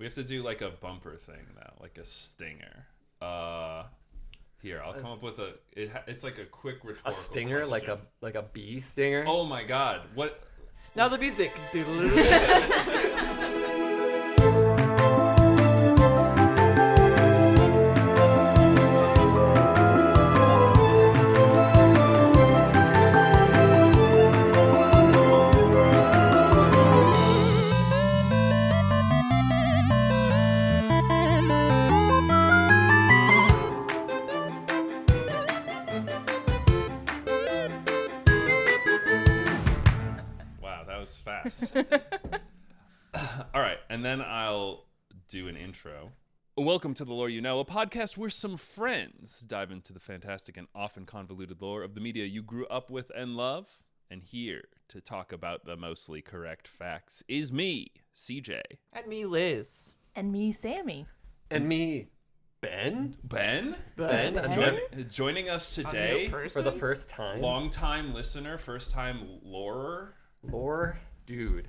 We have to do like a bumper thing now, like a stinger. Here, I'll come up with it's like a quick rhetorical A stinger, question. like a bee stinger. Oh my god! What? Now the music. Wow, that was fast. All right, and then I'll do an intro. Welcome to The Lore You Know, a podcast where some friends dive into the fantastic and often convoluted lore of the media you grew up with and love. And here to talk about the mostly correct facts is me, CJ. And me, Liz. And me, Sammy. And me, Ben? Ben? Joining us A new today, person? For the first time. long-time listener, first-time lorer. Lore dude.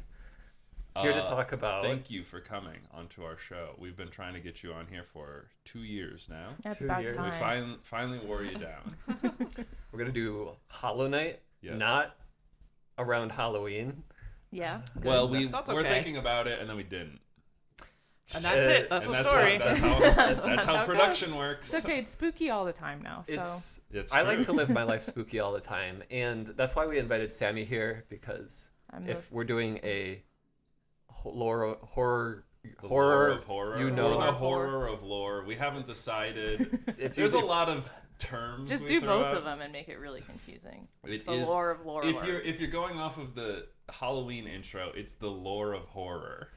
Here to talk about... Thank you for coming onto our show. We've been trying to get you on here for 2 years now. That's 2 about years. We time. finally wore you down. We're going to do Hollow Knight, Yes. not around Halloween. Yeah. Well, That's we're okay. thinking about it, and then we didn't. And that's it. That's And the story. That's how That's how how it production works. It's okay. It's spooky all the time now. So It's I like true. to live my life spooky all the time, and that's why we invited Sammy here, because if we're doing a horror, The lore of horror. you know, or the horror of lore. We haven't decided. There's a lot of terms. just we do throw both out. of them and make it really confusing. It The is- lore of lore. If you're going off of the Halloween intro, it's the lore of horror.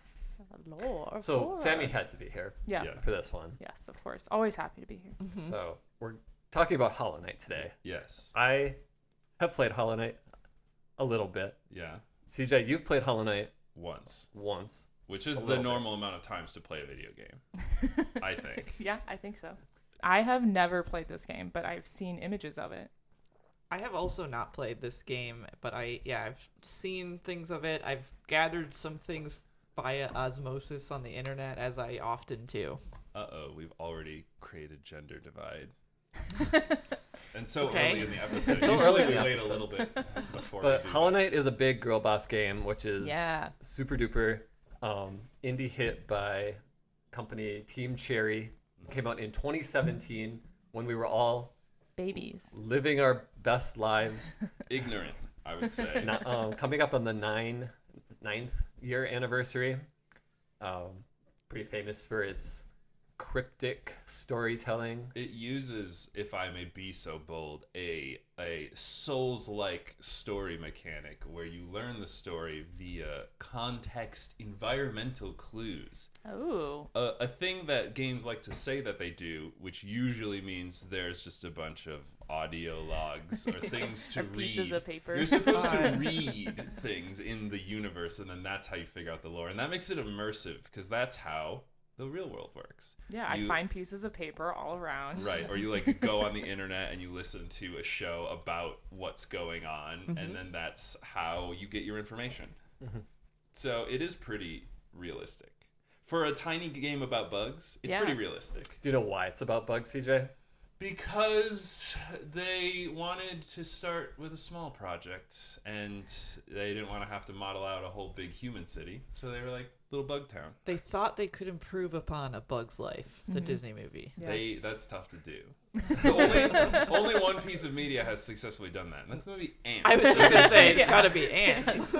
Lore of So horror. Sammy had to be here Yeah. Yeah. for this one. Yes, of course. Always happy to be here. So we're talking about Hollow Knight today. Yes. I have played Hollow Knight a little bit. Yeah. CJ, you've played Hollow Knight Once, once. which is A the little bit. normal amount of times to play a video game, I think. Yeah, I think so. I have never played this game, but I've seen images of it. I have also not played this game, but I've seen things of it. I've gathered some things via osmosis on the internet, as I often do. We've already created gender divide. And so Okay. early in the episode. It's so Usually early in we the wait episode. a little bit before But we do Hollow that. Knight is a big girl boss game, which is Yeah. super duper indie hit by company Team Cherry. Came out in 2017 when we were all Babies. living our best lives. Ignorant, I would say. Coming up on the ninth year anniversary. Pretty famous for its cryptic storytelling. It uses, if I may be so bold, a Souls-like story mechanic where you learn the story via context, environmental clues. Oh. A thing that games like to say that they do, which usually means there's just a bunch of audio logs or things to Or read. pieces of paper. You're supposed to read things in the universe, and then that's how you figure out the lore. And that makes it immersive, because that's how the real world works. Yeah, I You- find pieces of paper all around. Right, or you like go on the internet and you listen to a show about what's going on, and then that's how you get your information. So it is pretty realistic. For a tiny game about bugs, it's Yeah. pretty realistic. Do you know why it's about bugs, CJ? Because they wanted to start with a small project, and they didn't want to have to model out a whole big human city, so they were like, little bug town. They thought they could improve upon A Bug's Life, the Disney movie. Yeah. That's tough to do. only one piece of media has successfully done that, and that's the movie Ants. I was just going to say, it's Yeah. got to be ants.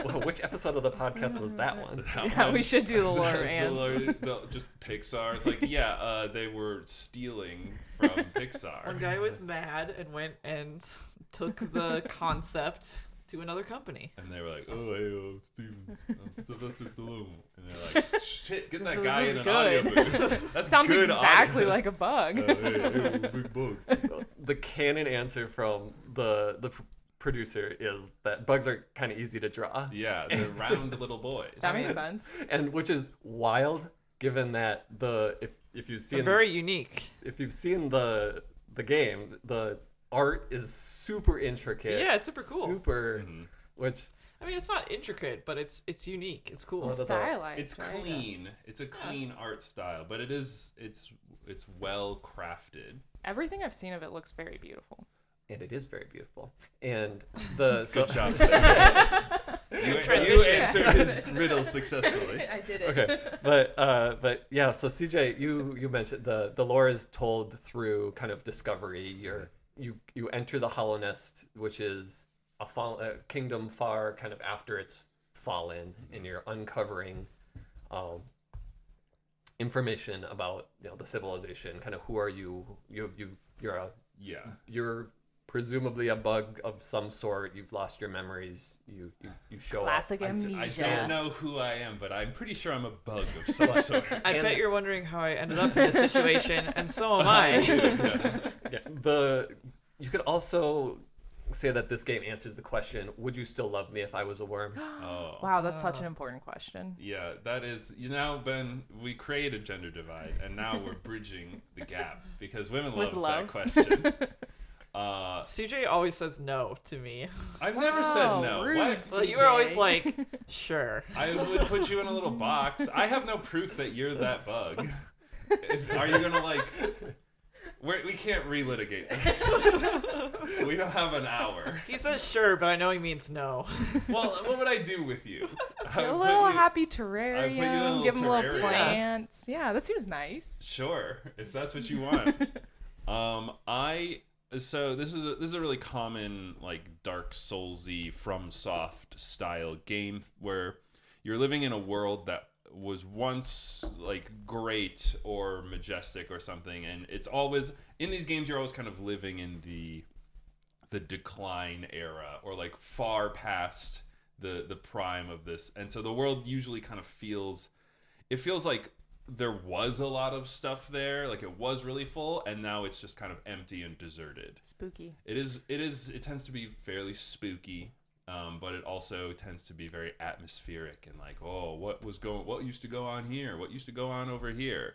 Well, which episode of the podcast was that one? Yeah, we should do the lore of ants. Just Pixar. It's like, they were stealing from Pixar. One guy was mad and went and took the concept to another company. And they were like, oh, hey, Steven, Sylvester Stallone. And they're like, shit, get that This guy is in an good. audio booth. That's Sounds good exactly audio. like a bug. Hey, big bug. The canon answer from the producer is that bugs are kind of easy to draw. Yeah, they're round little boys. That makes sense. And which is wild, given that if you've They're seen very unique. if you've seen the game, the art is super intricate. Yeah, it's super cool. Super, which I mean, it's not intricate, but it's unique. It's cool. Well, the- Stylized. It's right? clean. It's a clean art style, but it's well crafted. Everything I've seen of it looks very beautiful. And it is very beautiful. And the Good job, Sarah. you Transition. answered his riddle successfully. I did it. Okay, but yeah. So CJ, you mentioned the lore is told through kind of discovery. You enter the Hollow Nest, which is a kingdom far kind of after it's fallen, and you're uncovering information about the civilization. Kind of who are you? You're presumably a bug of some sort. You've lost your memories. You show Classic up. amnesia. I don't know who I am, but I'm pretty sure I'm a bug of some sort. I bet you're wondering how I ended up in this situation, and so am I. Yeah. You could also say that this game answers the question, would you still love me if I was a worm? Oh. Wow, that's such an important question. Yeah, that is. Ben, we create a gender divide, and now we're bridging the gap because women With love love. that question. CJ always says no to me. I've never said no. rude, What? Well, you were always like, sure. I would put you in a little box. I have no proof that you're that bug. Are you gonna like? We can't relitigate this. We don't have an hour. He says sure, but I know he means no. Well, what would I do with you? A little happy I'd put you in a terrarium, little give him little terrarium. plants. Yeah, that seems nice. Sure, if that's what you want. So this is a really common like Dark Soulsy FromSoft style game where you're living in a world that was once like great or majestic or something, and it's always in these games you're always kind of living in the decline era or like far past the prime of this, and so the world usually kind of feels like there was a lot of stuff there, like it was really full, and now it's just kind of empty and deserted. Spooky. It tends to be fairly spooky, but it also tends to be very atmospheric and like, oh, what used to go on here? What used to go on over here?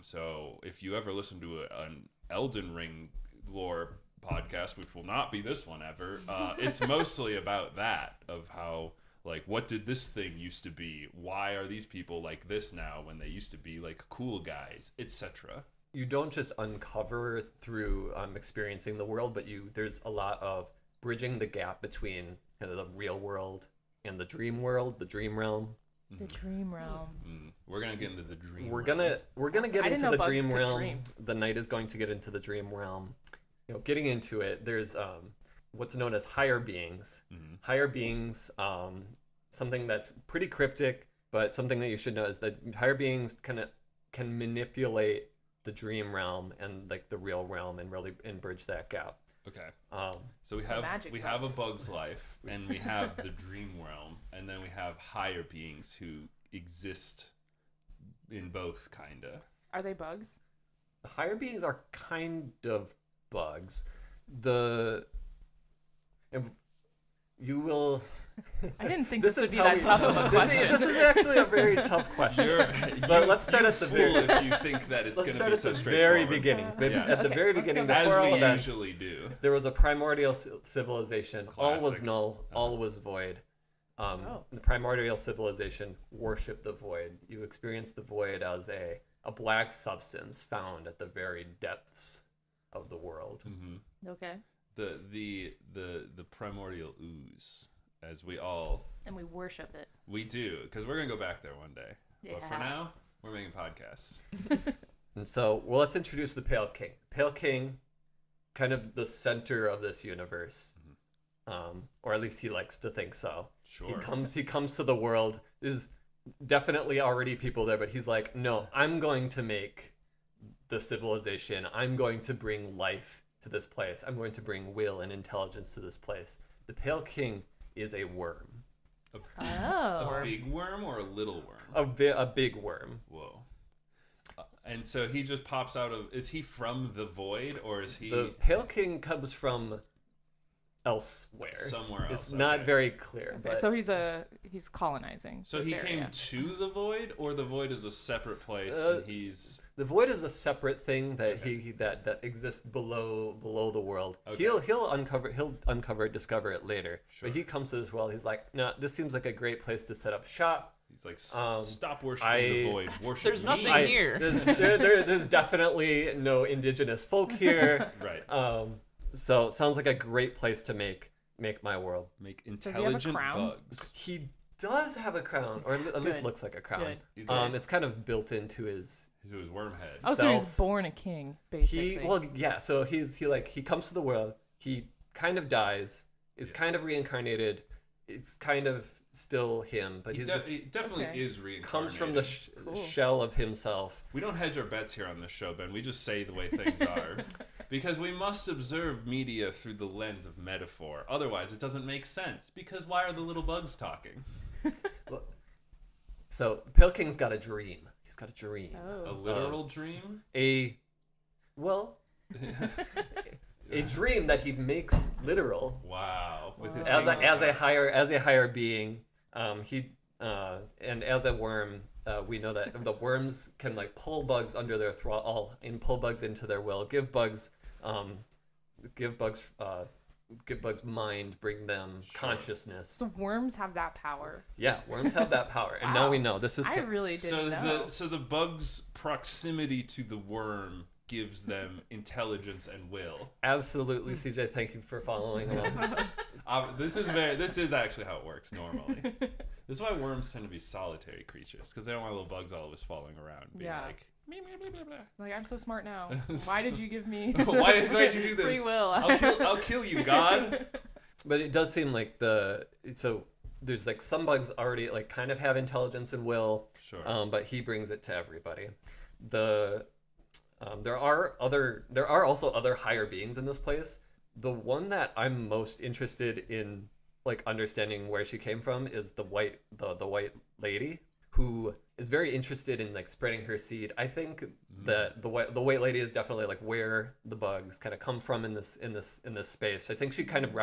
So if you ever listen to an Elden Ring lore podcast, which will not be this one ever, it's mostly about that, of how like, what did this thing used to be? Why are these people like this now when they used to be like cool guys, etc. You don't just uncover through experiencing the world, but there's a lot of bridging the gap between kind of the real world and the dream world, the dream realm. The dream realm. We're gonna get into the dream. We're realm. gonna get I didn't into know the bugs dream could realm. dream. The night is going to get into the dream realm. Getting into it, there's what's known as higher beings. Higher beings, something that's pretty cryptic, but something that you should know is that higher beings can manipulate the dream realm and like the real realm and bridge that gap. Okay. So Some magic we have a bugs. bug's life, and we have the dream realm, and then we have higher beings who exist in both, kinda. Are they bugs? Higher beings are kind of bugs. You will. I didn't think this would is be how that we- tough of a question. This is actually a very tough question. But let's start at the fool very. if you think that it's Let's going to start be at so the very straightforward. beginning. Yeah. At the Okay, very let's beginning, go back. before As all we that, usually do. there was a primordial civilization. All was Classic. null. All was void. Oh. The primordial civilization worshipped the void. You experienced the void as a black substance found at the very depths of the world. Okay. The primordial ooze, as we all And we worship it. we do, because we're gonna go back there one day. But for Yeah. now, we're making podcasts. And so, well, let's introduce the Pale King. Pale King, kind of the center of this universe, or at least he likes to think so. Sure. He comes to the world. There's definitely already people there, but he's like, no, I'm going to make the civilization. I'm going to bring life to this place. I'm going to bring will and intelligence to this place. The Pale King is a worm, A Oh. big worm or a little worm? a big worm. Whoa. And so he just pops out of. Is he from the void, or is he? The Pale King comes from elsewhere. Somewhere else. It's not okay. very clear. Okay, But so he's colonizing. So this he area. came to the void, or the void is a separate place, and he's the void is a separate thing that that exists below the world. Okay. He'll uncover discover it later. Sure. But he comes to this world. He's like, no, this seems like a great place to set up shop. he's like, stop worshiping I- the void. Worship There's me." nothing here. There's definitely no indigenous folk here. Right. So sounds like a great place to make my world. Make Does he have a intelligent crown? bugs. He does have a crown, or at least Good. looks like a crown. Good. He's like, It's kind of built into his. to his worm head. Oh, so he's self. born a king, basically. So he comes to the world. He kind of dies. Is kind of reincarnated. It's kind of still him, but He, he's de- just he definitely Okay. is reincarnated. comes from the Cool. shell of himself. We don't hedge our bets here on this show, Ben. We just say the way things are. Because we must observe media through the lens of metaphor. Otherwise, it doesn't make sense. Because why are the little bugs talking? So Pale King's got a dream. He's got a dream. A Oh. literal dream? A dream that he makes literal. Wow. With his As a kingdom. higher being, and as a worm, we know that the worms can like pull bugs under their thrall and pull bugs into their will, give bugs mind, bring them Sure. consciousness. So worms have that power. Yeah, worms have that power, and now we Wow. know this is. I really didn't know. So the bug's proximity to the worm gives them intelligence and will. Absolutely, CJ. Thank you for following along. This is actually how it works normally. This is why worms tend to be solitary creatures, because they don't want little bugs always falling around and being Yeah. like, "Blah, blah, blah, blah, Like, I'm so smart now. Why did you give me blah." why did you do this? free will? Oh, I'll kill you, God. But it does seem like there's like some bugs already like kind of have intelligence and will. Sure. But he brings it to everybody. There are also other higher beings in this place. The one that I'm most interested in like understanding where she came from is the white lady, who is very interested in like spreading her seed. I think that the white lady is definitely like where the bugs kind of come from in this space. I think she kind of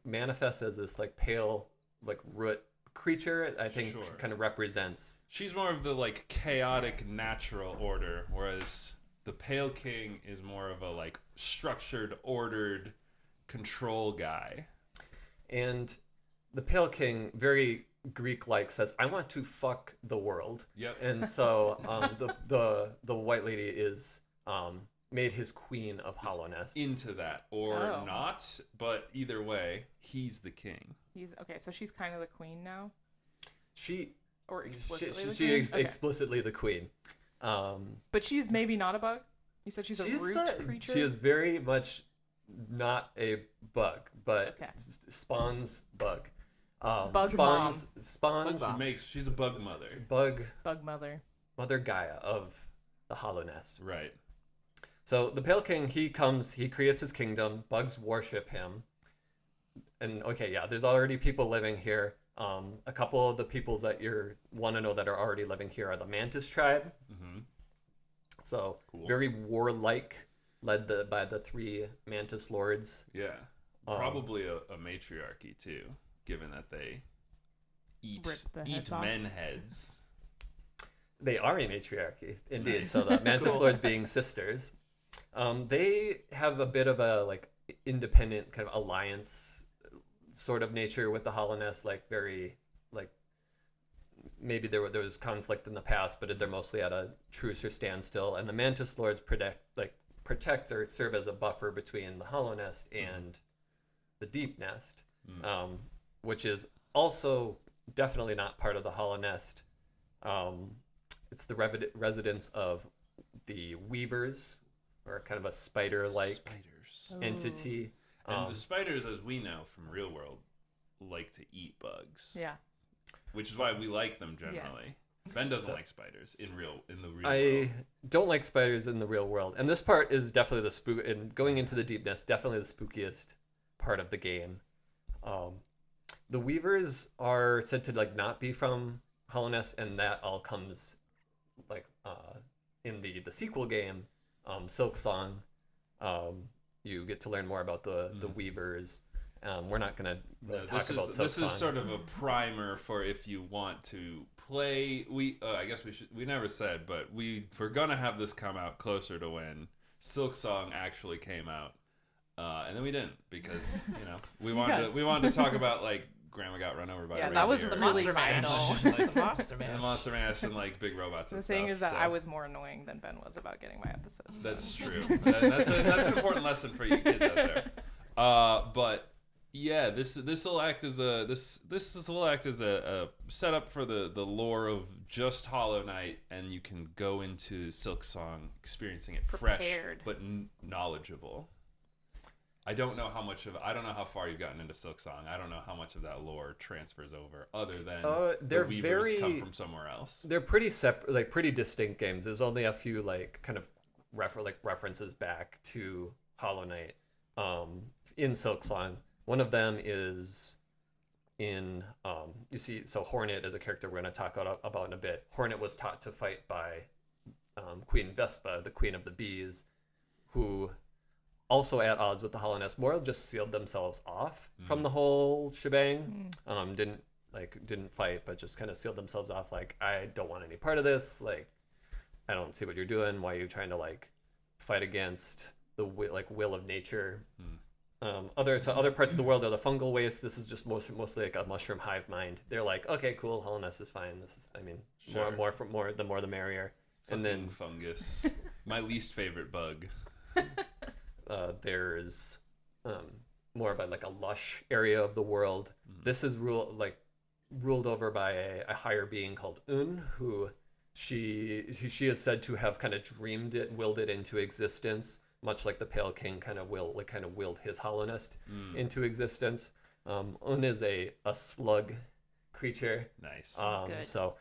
manifests as this like pale like root creature. I think Sure. kind of represents. She's more of the like chaotic natural order, whereas the Pale King is more of a like structured, ordered control guy. And the Pale King, very Greek-like, says, "I want to fuck the world." Yep. And so the white lady is made his queen of Hollow Nest. Into that or Oh. not, but either way, he's the king. He's okay. So she's kind of the queen now, She or explicitly she, the she queen. is Okay. explicitly the queen. But she's maybe not a bug. You said she's a root creature. She is very much not a bug, but Okay. spawns bug. Bug spawns Bug spawns bomb. She's a bug mother. bug Bug mother. mother Gaia of the Hollow Nest. Right. So the Pale King, he creates his kingdom. Bugs worship him. And okay, yeah, there's already people living here. A couple of the peoples that you want to know that are already living here are the Mantis tribe. Mm-hmm. So Cool. very warlike, led by the three Mantis lords. Yeah. Probably a matriarchy too, given that they Rip the eat heads off. men heads. They are a matriarchy, indeed. Nice. So the Mantis Cool. lords being sisters. They have a bit of a like independent kind of alliance sort of nature with the Hollow Nest, like very like maybe there was conflict in the past, but they're mostly at a truce or standstill. And the Mantis lords protect or serve as a buffer between the Hollow Nest and the Deep Nest, which is also definitely not part of the Hollow Nest. It's the residence of the Weavers, or kind of a spider-like Spiders. entity. And the spiders, as we know from real world, like to eat bugs. Yeah. Which is why we like them generally. Ben doesn't like spiders in the real I world. don't like spiders in the real world, and this part is definitely the spook. And going into the Deep Nest, definitely the spookiest part of the game. The Weavers are said to like not be from Hollow Nest, and that all comes like in the sequel game, Silk Song. you get to learn more about the weavers. We're not gonna talk about this is Silksong. sort of a primer for if you want to play. I guess we never said, but we're gonna have this come out closer to when Silksong actually came out, and then we didn't because we wanted to talk about like Grandma got run over by a that was reindeer The really Monster Mash. final. The Monster Mash. and Monster Mash and like big robots The and thing stuff. is that so. I was more annoying than Ben was about getting my episodes. That's true. That's an important lesson for you kids out there. But yeah, this will act as a setup for the lore of just Hollow Knight, and you can go into Silksong experiencing it fresh Prepared. but knowledgeable. I don't know how far you've gotten into Silksong. I don't know how much of that lore transfers over, other than they're the Weavers very- come from somewhere else. They're pretty separate, like pretty distinct games. There's only a few like kind of references back to Hollow Knight in Silksong. One of them is in you see. So Hornet is a character we're going to talk about in a bit. Hornet was taught to fight by Queen Vespa, the Queen of the Bees, who also at odds with the Hollowness, more just sealed themselves off from the whole shebang. Didn't fight, but just kind of sealed themselves off. Like, I don't want any part of this. Like, I don't see what you're doing. Why are you trying to like fight against the will of nature? Other parts of the world are the fungal waste. This is just mostly like a mushroom hive mind. They're like, okay, cool, Hollowness is fine. This is, Sure. the more the merrier. And then fungus, my least favorite bug. there's more of a lush area of the world. This is ruled over by a higher being called Un, who she is said to have kind of willed it into existence, much like the Pale King kind of willed his Hollowness into existence. Un is a slug creature. Nice. Good. So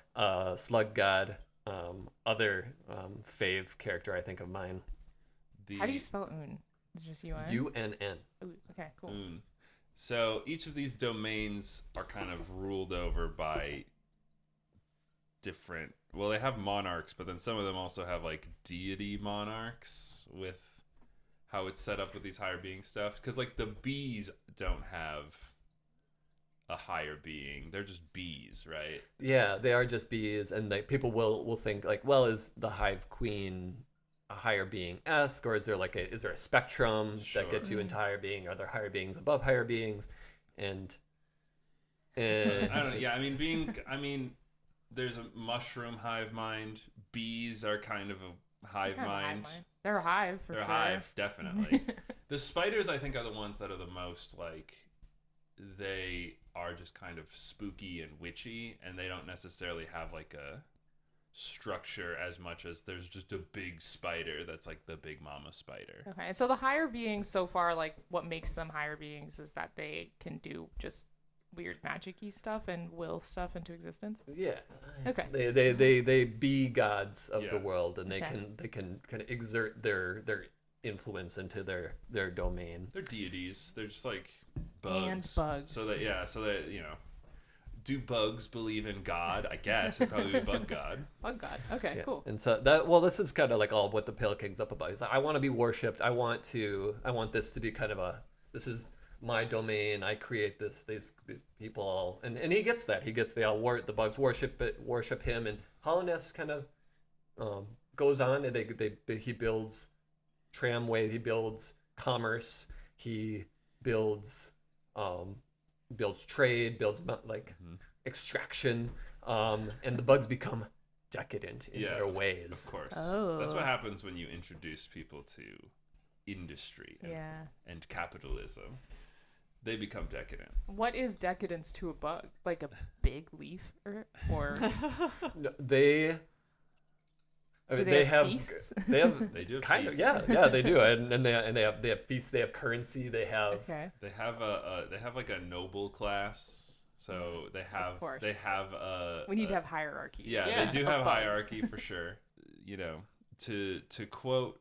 slug god. Other fave character I think of mine. How do you spell Un? It's just U-N? UNN. Ooh, okay, cool. Un. So each of these domains are kind of ruled over by different. Well, they have monarchs, but then some of them also have like deity monarchs with how it's set up with these higher being stuff. Because like the bees don't have a higher being; they're just bees, right? Yeah, they are just bees, and like people will think like, well, is the hive queen a higher being esque, or is there a spectrum Sure. that gets you into higher being? Are there higher beings above higher beings? And I don't know. Yeah, I mean, there's a mushroom hive mind. Bees are kind of a hive Kind of a hive mind. mind. They're a hive for They're sure. a hive, definitely. The spiders, I think, are the ones that are the most like. They are just kind of spooky and witchy, and they don't necessarily have like a structure as much as there's just a big spider that's like the big mama spider. Okay, so the higher beings so far, like what makes them higher beings is that they can do just weird magic-y stuff and will stuff into existence. yeah, Okay. they be gods of the Yeah. world, and they Okay. can kind of exert their influence into their domain. They're deities. They're just like bugs. And bugs. So that do bugs believe in God? I guess it'd probably be bug god. Oh god. Okay, Yeah. cool. And so this is kind of like all what the Pale King's up about. He's like, I want to be worshipped. I want this to be kind of this is my domain. I create these people, and he gets that. The bugs worship him, and Hollowness kind of goes on, and he builds tramway. He builds commerce. He builds trade, builds extraction, and the bugs become decadent in their ways. Of course. Oh. That's what happens when you introduce people to industry Yeah. and capitalism. They become decadent. What is decadence to a bug? Like a big leaf or No, they do they have feasts? They have They do have kind of feasts. yeah they do, and they have feasts. They have currency. They have Okay. They have like a noble class. So they have course. a We need to have hierarchies. Yeah, Yeah. they do of have bugs. hierarchy for sure. To quote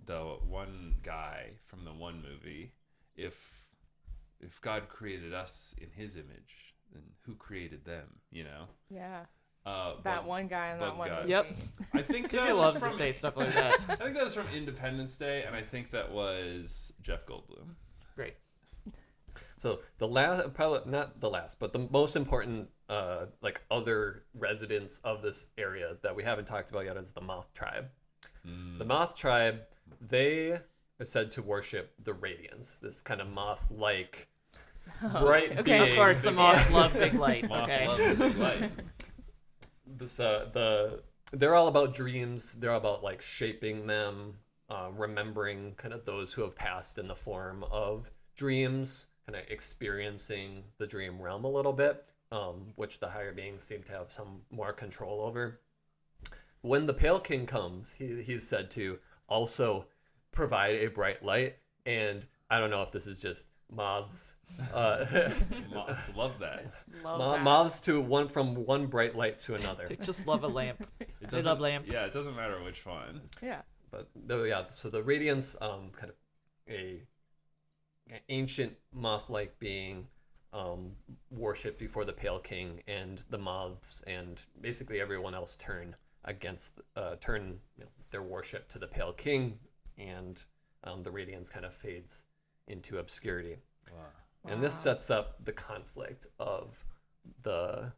the one guy from the one movie, if God created us in His image, then who created them? Yeah. That one guy in that bug one guy. movie. Yep. I think that Tiffany was loves from, to say stuff like that. I think that was from Independence Day, and I think that was Jeff Goldblum. Great. So the last, probably not the last, but the most important, like other residents of this area that we haven't talked about yet is the Moth tribe. The Moth tribe, they are said to worship the Radiance, this kind of moth-like bright okay. being. Of course, the big moths light. love big light. Moth Okay. loves big light. This they're all about dreams. They're all about like shaping them, remembering kind of those who have passed in the form of dreams, kind of experiencing the dream realm a little bit, which the higher beings seem to have some more control over. When the Pale King comes, he's said to also provide a bright light, and I don't know if this is just moths. Moths love that. Love that. Moths from one bright light to another. They just love a lamp. It They doesn't- love lamp. Yeah, it doesn't matter which one. Yeah. But yeah, so the Radiance, kind of a ancient moth-like being, worshipped before the Pale King, and the moths and basically everyone else turn their worship to the Pale King, and the Radiance kind of fades into obscurity. Wow. And this sets up the conflict of the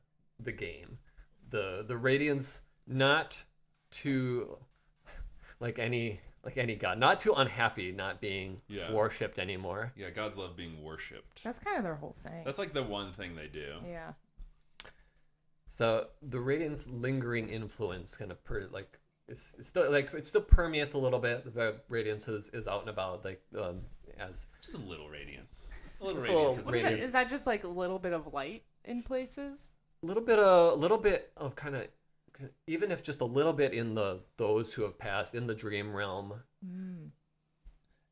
game. The Radiance, not too like any god, not too unhappy not being Yeah. worshipped anymore. Yeah, gods love being worshipped. That's kind of their whole thing. That's like the one thing they do. Yeah. So the Radiance lingering influence kind of it still permeates a little bit. The Radiance is out and about, like as Just a little radiance. A little Just a radiance. little is What is that? Radiance. Is that just like a little bit of light in places? a little bit of kind of, even if just a little bit in those who have passed in the dream realm.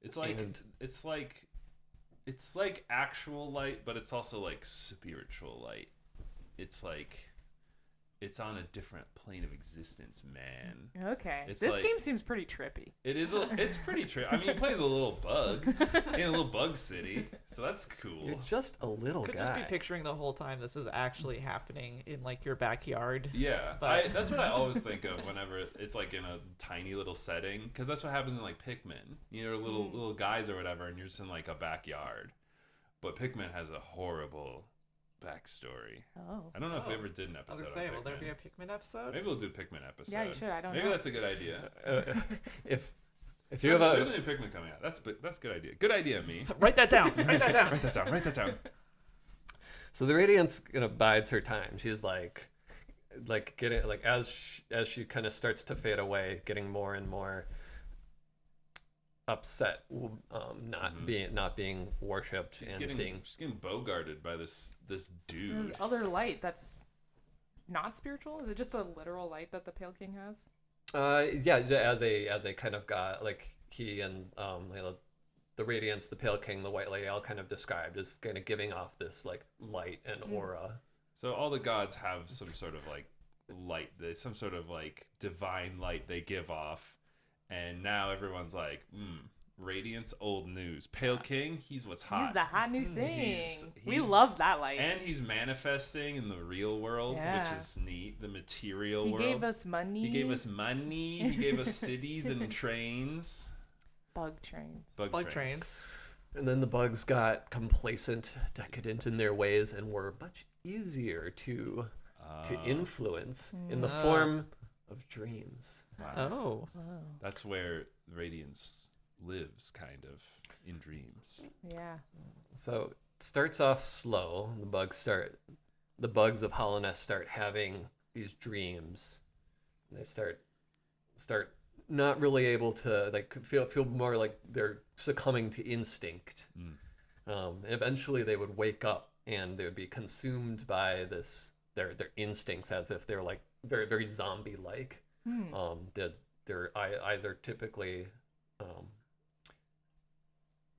It's like And- it's like actual light, but it's also like spiritual light. It's like it's on a different plane of existence, man. Okay. It's This like- game seems pretty trippy. It's pretty true. I mean, he plays a little bug in a little bug city, so that's cool. You're just a little Could guy. just be picturing the whole time this is actually happening in like your backyard. Yeah, But- that's what I always think of whenever it's like in a tiny little setting, because that's what happens in like Pikmin. You know, little guys or whatever, and you're just in like a backyard. But Pikmin has a horrible backstory. Oh. I don't know if we Oh. ever did an I was episode. gonna say, on will there Pikmin. be a Pikmin episode? Maybe we'll do a Pikmin episode. Yeah, you should. I don't Maybe know. that's a good idea. If you have There's a a new Pikmin coming out. That's a good idea. Good idea, me. Write that down. Write that down. Write that down. Write that down. So the Radiance bides her time. She's like getting as she kind of starts to fade away, getting more and more upset, not being worshipped She's and getting seeing. she's getting bogarted by this dude. There's other light that's not spiritual. Is it just a literal light that the Pale King has? Yeah, as a kind of god, like he and the Radiance, the Pale King, the White Lady, all kind of described as kind of giving off this like light and aura. So all the gods have some sort of like light, some sort of like divine light they give off, and now everyone's like, Radiance, old news. Pale King, he's what's hot. He's the hot new thing. We he's- love that light. And he's manifesting in the real world, Yeah. which is neat. The material He world. gave us money. He gave us money. He gave us cities and trains. bug trains. Bug trains. And then the bugs got complacent, decadent in their ways, and were much easier to influence in the form of dreams. Wow. Oh. That's where Radiance lives, kind of, in dreams. Yeah. So it starts off slow. The bugs of Hollowness start having these dreams. They start not really able to feel more like they're succumbing to instinct. And eventually they would wake up and they would be consumed by their instincts, as if they're like very, very zombie like. Their eyes are typically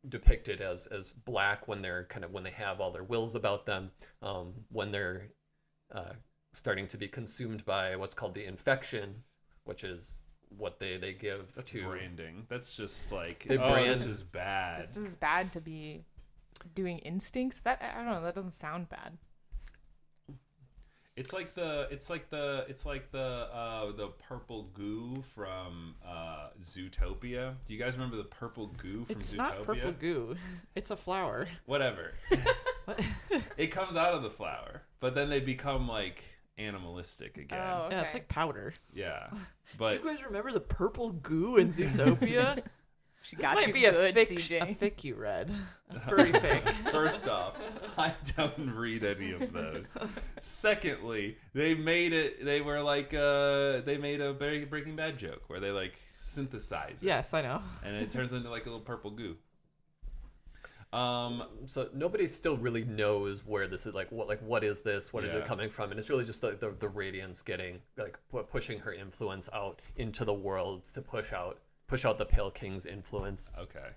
depicted as black when they have all their wills about them. When they're starting to be consumed by what's called the infection, which is what they give That's to branding. That's just like, They oh, brand- this is bad. This is bad to be doing instincts. That I don't know. That doesn't sound bad. It's like the purple goo from Zootopia. Do you guys remember the purple goo from It's Zootopia? not purple goo. It's a flower. Whatever. It comes out of the flower, but then they become like animalistic again. Oh, okay. Yeah, it's like powder. Yeah, Do but you guys remember the purple goo in Zootopia? She This got might you be good, a CJ. fic you read. A furry fic. first off, I don't read any of those. Secondly, they made it. They were like they made a very Breaking Bad joke where they like synthesize it. Yes, I know. And it turns into like a little purple goo. So nobody still really knows where this is, what is this? What is it Yeah. coming from? And it's really just the Radiance getting pushing her influence out into the world to push out the Pale King's influence. Okay.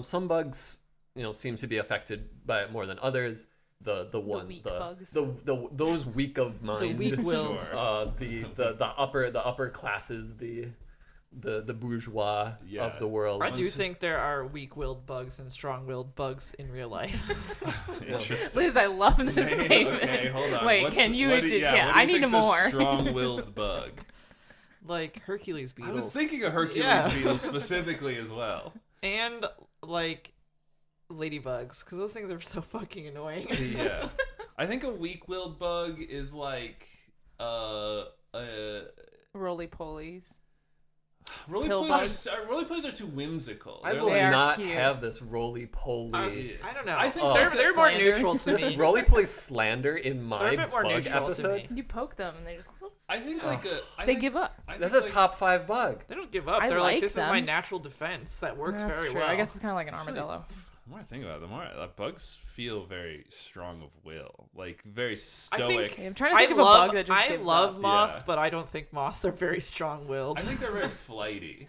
Some bugs, seem to be affected by it more than others. The weak bugs. Those weak of mind. The weak-willed. Sure. The upper classes, the bourgeois Yeah. of the world. I do think there are weak-willed bugs and strong-willed bugs in real life. Interesting. Liz, I love this Okay, statement. okay, hold on. Wait, What's- can you? what do- yeah, what do I you need think's more. a strong-willed bug. Like Hercules beetles. I was thinking of Hercules Yeah. beetles specifically as well. And like ladybugs, because those things are so fucking annoying. Yeah. I think a weak-willed bug is like Roly-polies. Roly-polies are too whimsical. I They're will They are not cute. have this roly-poly. I don't know. I think they're more Slanders. neutral to This me. roly-poly slander in my They're a bit more bug neutral to episode. me. You poke them and they just I think like a. I they think, give up. I think That's a like- top 5 bug. They don't give up. I They're like, like this is my them. natural defense that works That's very true. well. I guess it's kind of like an armadillo. The more I think about it, the more bugs feel very strong of will, like very I stoic. think- I'm trying to think of a bug that just I gives love up. moths, Yeah. but I don't think moths are very strong-willed. I think they're very flighty.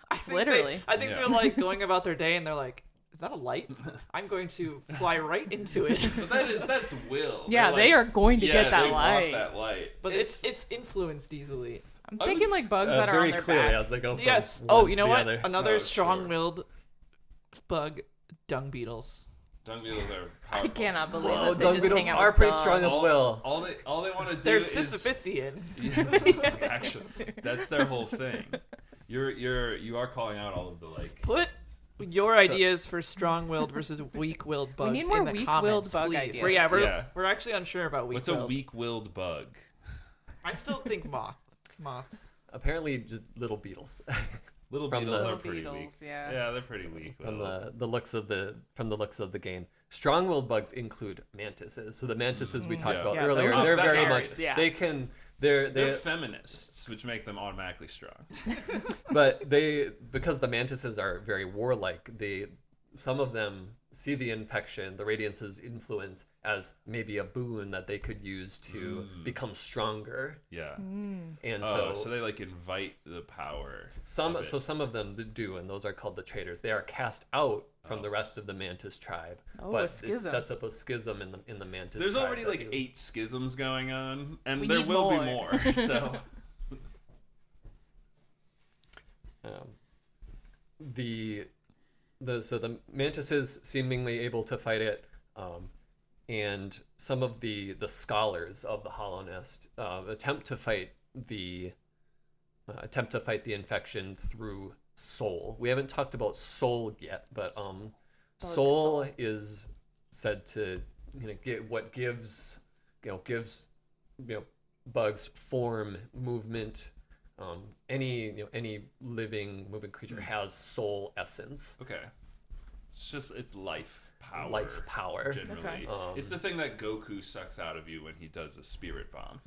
I think Literally. I think Yeah. they're like going about their day and they're like, is that a light? I'm going to fly right into it. But that's will. Yeah, They're they like- are going to get that they light. Want that light. But it's influenced easily. I'm thinking like bugs that are very on their clearly back. as they go from Yes. one Oh, to you know the what? other. Another Oh, strong-willed bug, dung beetles. Dung beetles are I powerful. cannot believe Whoa, that they dung just beetles hang out are with pretty dogs. strong of will. All they want to do They're is Sisyphusian. Yeah, actually, that's their whole thing. You are calling out all of the like. Put your ideas for strong-willed versus weak-willed bugs need more in the weak-willed comments, bug please. ideas. Yeah. We're actually unsure about What's weak-willed. a weak-willed bug? I still think moths. Apparently, just little beetles. Little From beetles the- are Little pretty beetles, weak. yeah. they're pretty weak. From Will. the looks of the game, strong-willed bugs include mantises. So the mantises we talked Yeah. about Yeah, earlier, those are they're very scary. much Yeah. they can They're they're feminists, which make them automatically strong. but because the mantises are very warlike, some of them see the infection, the Radiance's influence, as maybe a boon that they could use to become stronger. Yeah. And So they like invite the power. some of it. some of them do, and those are called the traitors. They are cast out from the rest of the Mantis tribe, Oh, but a it schism. sets up a schism in the Mantis. There's tribe already that like do- 8 schisms going on, and We there need will be more. more. So So the mantises seemingly able to fight it, and some of the scholars of the Hollow Nest attempt to fight the infection through soul. We haven't talked about soul yet, but soul is said to get what gives bugs form, movement. Any living moving creature has soul essence. okay, it's life power. Life power. Generally, Okay. it's the thing that Goku sucks out of you when he does a spirit bomb.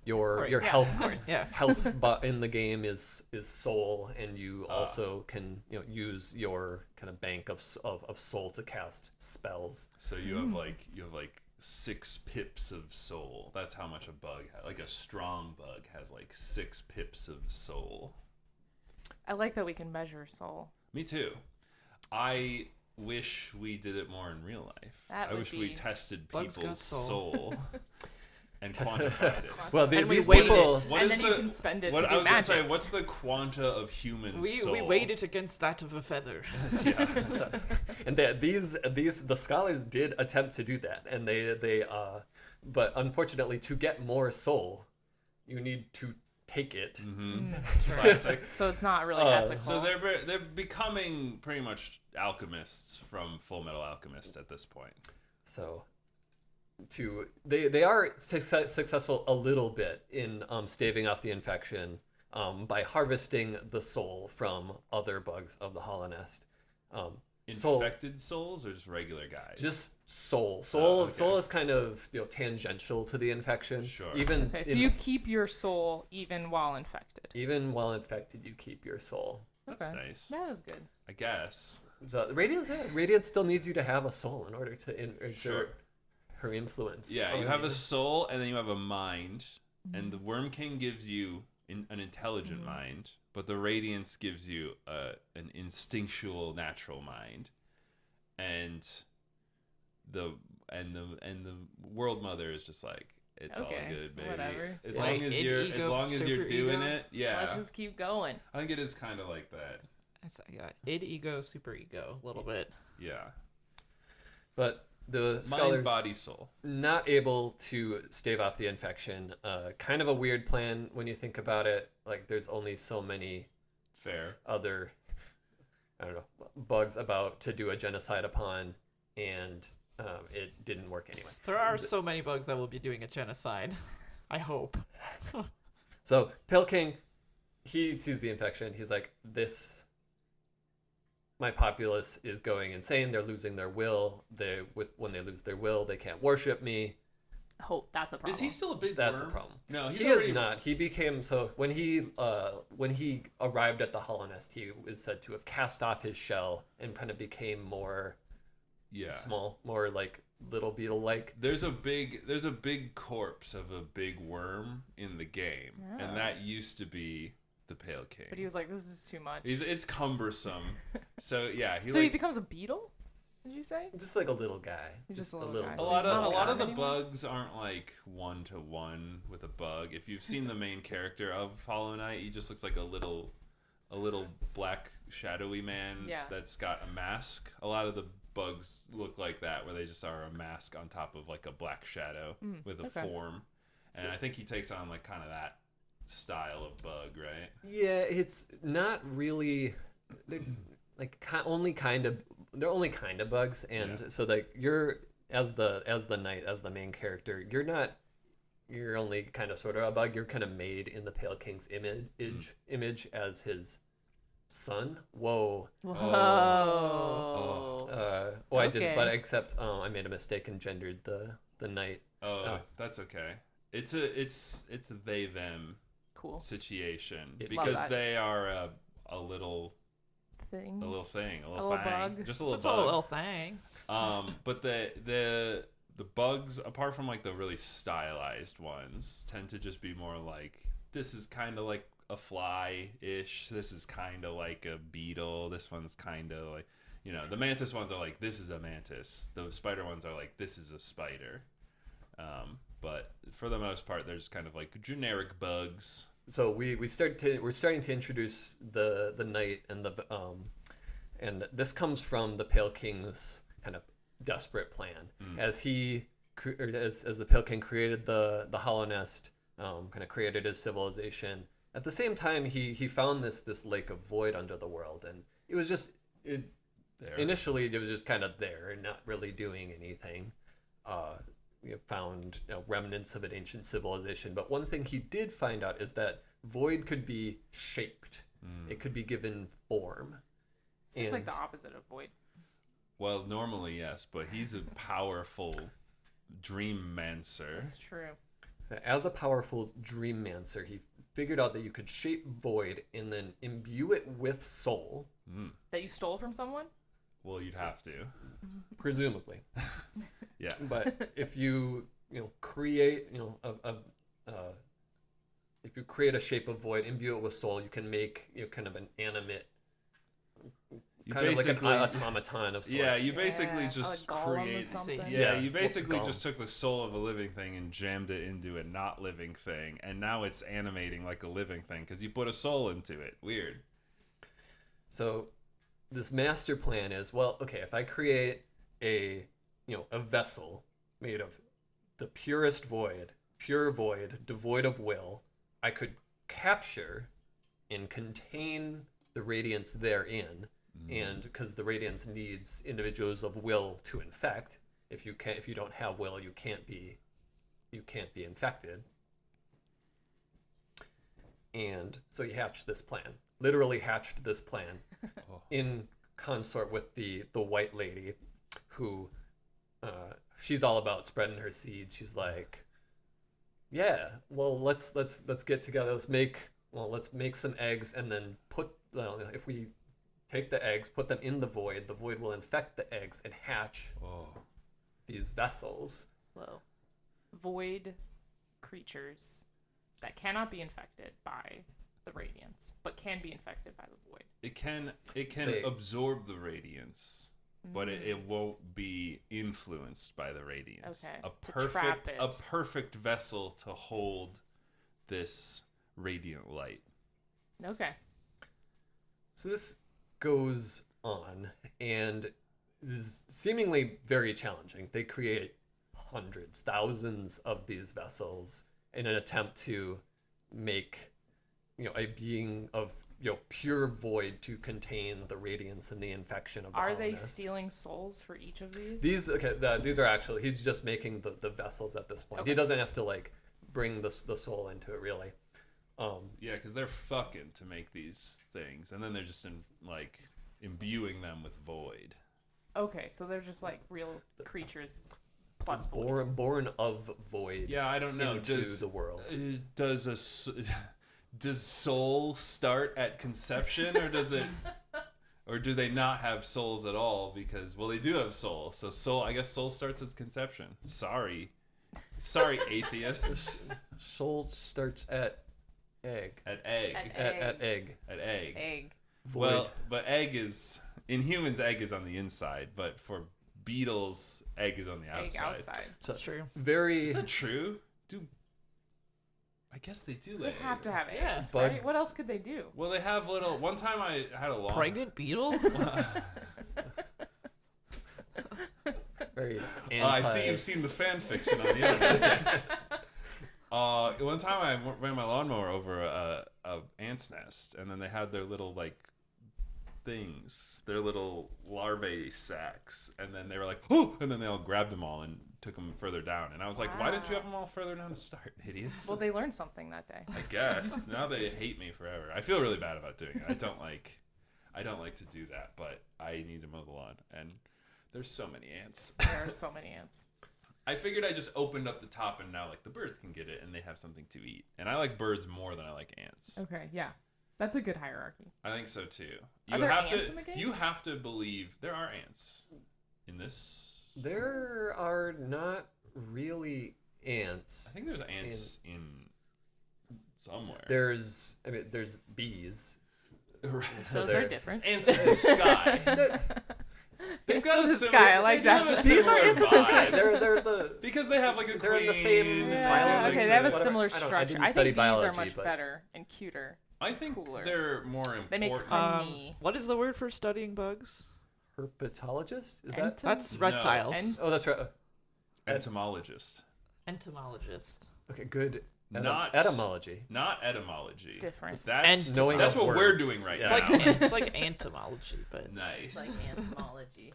Your yeah, health Yeah. health in the game is soul, and you also can use your kind of bank of soul to cast spells. So you have like 6 pips of soul. That's how much a bug like a strong bug has like 6 pips of soul. I like that we can measure soul. Me too. I wish we did it more in real life. That I would wish we be- tested Bugs got people's soul. soul and quantified it. Well, And we these weighed people. it. What And is then you can spend it to I do was gonna say, magic. what's the quanta of human soul? We weighed it against that of a feather. And the scholars did attempt to do that, and But unfortunately, to get more soul, you need to take it. Classic. So it's not really ethical. So they're becoming pretty much alchemists from Full Metal Alchemist at this point. So they are successful a little bit in staving off the infection by harvesting the soul from other bugs of the Hollow Nest. Infected souls or just regular guys? Just soul. Okay. Soul is kind of tangential to the infection. Sure. Okay, so you keep your soul even while infected. Even while infected, you keep your soul. That's Okay. nice. That is good. I guess. So Radiance still needs you to have a soul in order to exert her influence. Yeah, on you have you. a soul and then you have a mind, and the Worm King gives you an intelligent mind, but the Radiance gives you an instinctual natural mind, and the World Mother is just like, it's all Okay, good, baby. whatever. As Like, long as id you're ego, doing super it, yeah. Let's just keep going. I think it is kind of like that. It's id ego, super ego, a little bit. Yeah. But the Mind, scholars body, soul. not able to stave off the infection. Kind of a weird plan when you think about it. Like there's only so many Fair. other, I don't know, bugs about to do a genocide upon, and it didn't work anyway. There are so many bugs that will be doing a genocide. I hope. So Pale King, he sees the infection. He's like, my populace is going insane. They're losing their will. When they lose their will, they can't worship me. Oh, that's a problem. Is he still a big That's worm? a problem. No, He already... is not. He became so when he arrived at the Hollow Nest, he is said to have cast off his shell and kind of became more small, more like little beetle like. There's a big corpse of a big worm in the game, and that used to be the Pale King. But he was like, this is too much. It's cumbersome. So yeah, he becomes a beetle? Did you say? Just like a little guy. He's just a little guy. a So lot he's not of a a lot worm of the anymore? bugs aren't like 1-to-1 with a bug. If you've seen the main character of Hollow Knight, he just looks like a little black shadowy man that's got a mask. A lot of the bugs look like that, where they just are a mask on top of like a black shadow with a form. And I think he takes on like kind of that style of bug, right? Yeah, it's not really. They're like only kind of bugs, and so like you're as the knight, as the main character, you're only kind of sort of a bug. You're kind of made in the Pale King's image as his son. Whoa. Whoa. Well, except I made a mistake and gendered the knight. That's okay. It's a they them Cool. situation Love because that. they are a little Thing. thing, a little little fang, bug. just a little It's bug. a little thing. But the bugs, apart from like the really stylized ones, tend to just be more like, this is kind of like a fly-ish. This is kind of like a beetle. This one's kind of like, the mantis ones are like, this is a mantis. The spider ones are like, this is a spider. But for the most part, there's kind of like generic bugs. So we're starting to introduce the knight and this comes from the Pale King's kind of desperate plan as the Pale King created the Hollow Nest, kind of created his civilization. At the same time, he found this lake of void under the world, and it was just initially it was just kind of there and not really doing anything. We have found remnants of an ancient civilization, but one thing he did find out is that void could be shaped. It could be given form. Seems like the opposite of void. Well, normally yes, but he's a powerful dreammancer. That's true. So as a powerful dreammancer, he figured out that you could shape void and then imbue it with soul, That you stole from someone? Well, you'd have to. presumably. Yeah. But if you create if you create a shape of void, imbue it with soul, you can make kind of an animate, kind of like an automaton of sorts. Yeah, you basically Yeah, just like Gollum or create. something. Yeah, Yeah, you basically Gollum. just took the soul of a living thing and jammed it into a not living thing, and now it's animating like a living thing because you put a soul into it. Weird. So this master plan is, well, okay, if I create a vessel made of the purest void, pure void, devoid of will, I could capture and contain the radiance therein, and because the radiance needs individuals of will to infect. If you don't have will, you can't be infected. And so he hatched this plan. Literally hatched this plan in consort with the white lady, who she's all about spreading her seeds. She's like, yeah, well, let's get together. Let's make some eggs, and then if we take the eggs, put them in the void will infect the eggs and hatch these vessels. Whoa. Void creatures that cannot be infected by the radiance, but can be infected by the void. It can absorb the radiance, but it won't be influenced by the radiance. Okay. To trap it. A perfect vessel to hold this radiant light. Okay. So this goes on and is seemingly very challenging. They create hundreds, thousands of these vessels in an attempt to make, a being of, pure void to contain the radiance and the infection of the Are they hollowness. stealing souls for each of these? These are actually, he's just making the vessels at this point. Okay. He doesn't have to bring the soul into it really. Yeah, because they're fucking to make these things, and then they're just imbuing them with void. Okay, so they're just like real creatures plus void. Born of void. Yeah, I don't know. Into the world. Does soul start at conception, or does it, or do they not have souls at all? Because they do have soul. So soul, I guess soul starts at conception. Sorry, atheists. Soul starts at egg. At egg. At egg. At egg. Egg. Void. Well, but egg is in humans. Egg is on the inside, but for beetles, egg is on the outside. Egg outside. So That's true. very. Is that true? I guess they do. They have to have Yeah. eggs, right? Bugs. What else could they do? Well, they have little. One time I had a long. Pregnant beetle? Very I see you've seen the fan fiction on the internet. One time I ran my lawnmower over a ant's nest, and then they had their little things, their little larvae sacs, and then they were like, "Oh!" and then they all grabbed them all and took them further down. And I was like, "Why didn't you have them all further down to start, idiots?" Well, they learned something that day. I guess now they hate me forever. I feel really bad about doing it. I don't like to do that, but I need to mow the lawn, and there's so many ants. There are so many ants. I figured I just opened up the top, and now the birds can get it, and they have something to eat. And I like birds more than I like ants. Okay, yeah. That's a good hierarchy. I think so too. Are there ants in the game? You have to believe there are ants in this. There are not really ants. I think there's ants in somewhere. There's bees. So Those are different. Ants in the sky. They've got Ants in a the sky, I like they do that. have a These are similar into the sky. vibe. They're the. Because they have a They're in the queen, same Yeah, file, okay, they have a whatever. similar I structure. didn't I study think bees are biology, much but- better and cuter. I think cooler. they're more important. They make honey. What is the word for studying bugs? Herpetologist? Is that? That's No. reptiles. Oh, that's right. Entomologist. Entomologist. Okay, good. Not etymology. Not etymology. Different. That's Knowing that's of what we're words. doing right Yeah. now. It's like entomology, but Nice. entomology.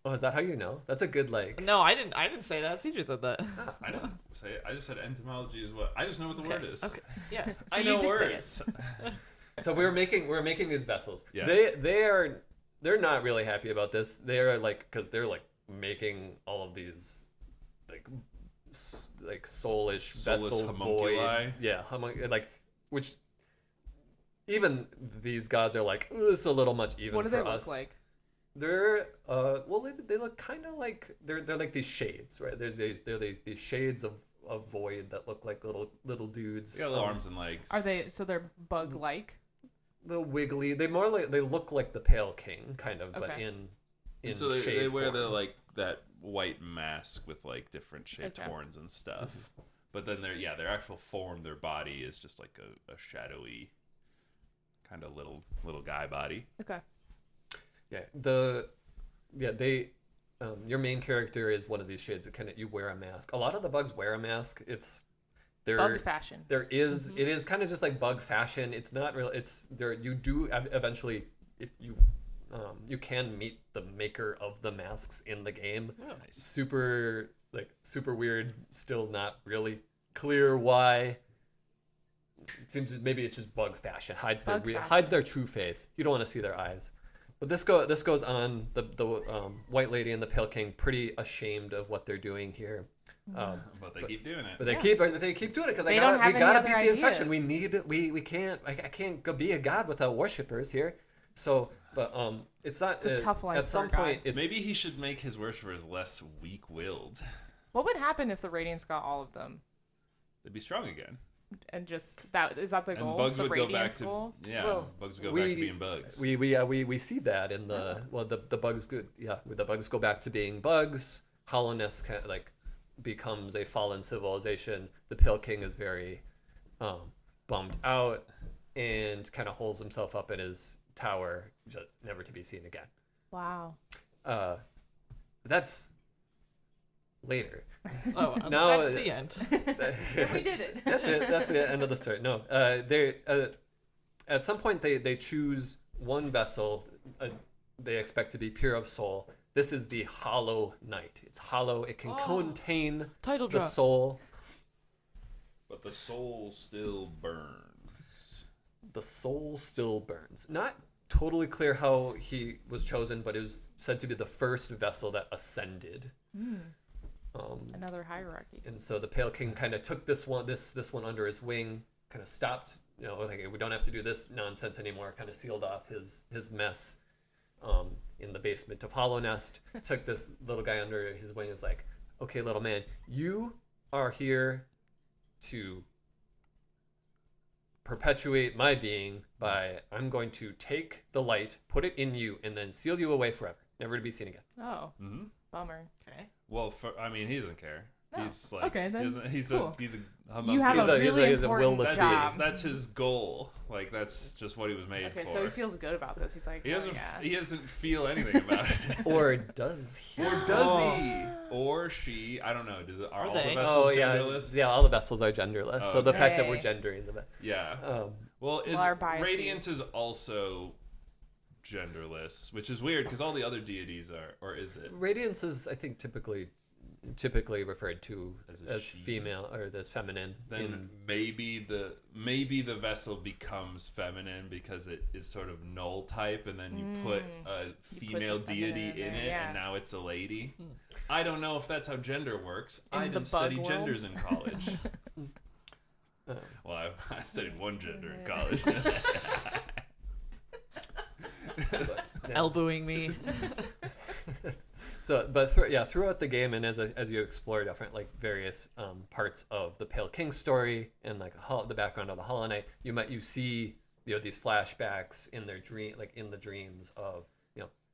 Oh, is that how you know? That's a good no, I didn't say that. Teacher said that. I didn't say it. I just said entomology is what. I just know what the word is. Okay. Yeah. I you know did say it. words. So we're making these vessels. Yeah. They're not really happy about this. They're because they're making all of these soulish vessel homunculi. void. Yeah, which even these gods are this is a little much even What do for they us. look like? They're they look kind of like they're like these shades, right? They're these shades of void that look like little dudes. They got little arms and legs. Are they? So they're bug-like. Little wiggly. They look like the Pale King kind of, but Okay. in And so they shade wear form. the that white mask with different shaped Okay. horns and stuff. But then their actual form, their body is just like a shadowy kind of little guy body. Okay. Yeah, they your main character is one of these shades. You wear a mask. A lot of the bugs wear a mask. Bug fashion. It is kind of just like bug fashion. It's not real. It's there. You do eventually, if you can meet the maker of the masks in the game. Oh, nice. Super weird. Still not really clear why. It seems maybe it's just bug fashion. Hides their true face. You don't want to see their eyes. But this goes on. The White Lady and the Pale King pretty ashamed of what they're doing here. But they keep doing it. But they keep doing it because They don't have we gotta any beat other the infection. ideas. We can't. I can't go be a god without worshippers here. So, but it's not. It's a tough life At some for a point, god. it's Maybe he should make his worshippers less weak-willed. What would happen if the Radiance got all of them? They'd be strong again. And just is that the And goal? bugs The would go back Radiance to goal? bugs would go back to being bugs. we see that in the the bugs go the bugs go back to being bugs. Hollowness kind of like becomes a fallen civilization. The Pale King is very bummed out and kind of holds himself up in his tower, just never to be seen again. Wow. That's later. Oh, I was No, like, that's the end. Yeah, we did it. That's it. That's the end of the story. No, they at some point they choose one vessel. They expect to be pure of soul. This is the Hollow Knight. It's hollow. It can contain Title the drop. soul. But the soul still burns. The soul still burns. Not totally clear how he was chosen, but it was said to be the first vessel that ascended. Another hierarchy. And so the Pale King kind of took this one under his wing, kind of stopped, like we don't have to do this nonsense anymore, kind of sealed off his mess in the basement of Hollow Nest, took this little guy under his wing, is like, okay, little man, you are here to perpetuate my being by, I'm going to take the light, put it in you, and then seal you away forever, never to be seen again. Oh, Mm-hmm. bummer. Okay. Well, he doesn't care. Oh, He's like, okay, then he's cool. a You have He's a a- really he's a important willless job. that's his goal. Like that's just what he was made Okay, for. so he feels good about this. He's like, He doesn't. yeah. He doesn't feel anything about it. Or does he? Or does he? Or she? I don't know. Are all the they? vessels Oh yeah, genderless? yeah. All the vessels are genderless. Oh, so the okay. fact that we're Hey. gendering them. Yeah. Um, Well, our biases. Radiance is also genderless, which is weird because all the other deities are. Or is it? Radiance is, I think, typically referred to As a as she. female or as feminine. Then maybe the vessel becomes feminine because it is sort of null type, and then you put a female the deity feminine in there, it, yeah. and now it's a lady. I don't know if that's how gender works. In I the didn't study bug world? genders in college. Um, Well, I studied one gender in college. but, yeah. Elbowing me. So, but throughout the game, and as you explore different like various parts of the Pale King story and like the background of the Hollow Knight, you see these flashbacks in their in the dreams of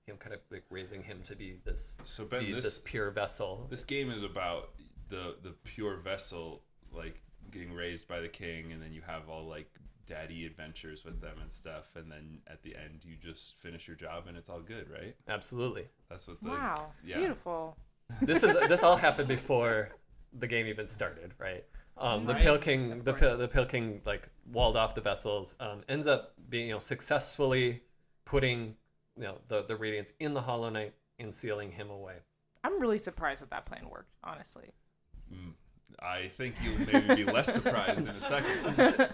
him kind of like raising him to be this So Ben, this pure vessel. This game is about the pure vessel like getting raised by the king, and then you have all like daddy adventures with them and stuff, and then at the end you just finish your job and it's all good, right? Absolutely. That's what the Wow, yeah. beautiful. This all happened before the game even started, right? The Right, Pale King, of the course. Pale King, like walled off the vessels. Ends up being successfully putting the Radiance in the Hollow Knight and sealing him away. I'm really surprised that plan worked, honestly. I think you'll maybe be less surprised in a second.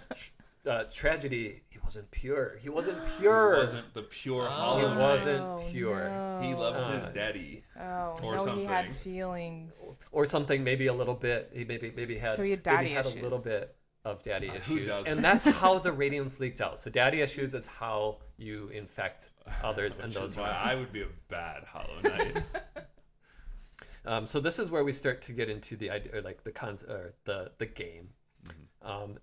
Tragedy. He wasn't pure. He wasn't He pure. wasn't the pure He Hollow Knight. wasn't pure. No. He loved his Uh, daddy. Oh, or no, he had something. feelings. Or something. Maybe a little bit. He maybe had. So he had maybe daddy had issues. a little bit of daddy Who issues, doesn't? and that's how the Radiance leaked out. So daddy issues is how you infect others and Which those is why around. I would be a bad Hollow Knight. So this is where we start to get into the idea, or like the game.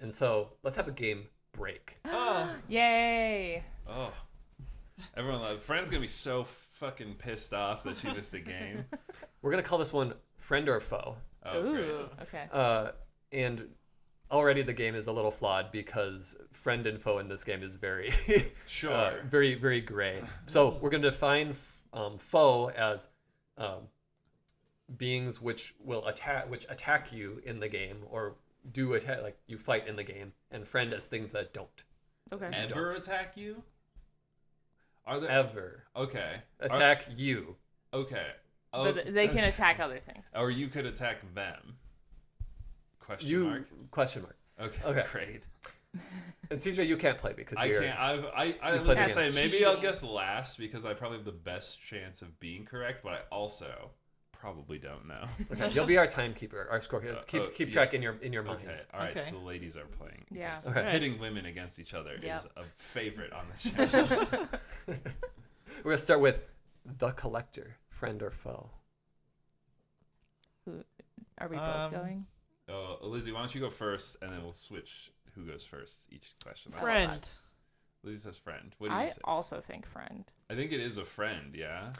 And so let's have a game break. Oh, Yay! Oh. Everyone, Fran's gonna be so fucking pissed off that she missed a game. We're gonna call this one friend or foe. Oh, Ooh, great. okay. And already the game is a little flawed because friend and foe in this game is very, Sure. very very gray. So we're gonna define foe as beings which attack you in the game or do attack, like you fight in the game, and friend as things that don't Okay. Ever attack you? Are there ever Okay. attack you. Okay. But they can attack other things. Or you could attack them. Question You mark. question mark. Okay. Great. And Caesar, you can't play because I you're can't. I you was played gonna against say maybe I'll cheating. guess last because I probably have the best chance of being correct, but I also probably don't know. okay. You'll be our timekeeper, our scorekeeper. Keep yeah. track in your mind. Okay. All right. Okay. So the ladies are playing. Yeah. against- Okay. Pitting women against each other Yep. is a favorite on the channel. We're gonna start with the collector, friend or foe. Are we both Um, going? Oh, Lizzie, why don't you go first, and then we'll switch who goes first each question. That's Friend. all. Lizzie says friend. What do you I say? also think friend. I think it is a friend. Yeah.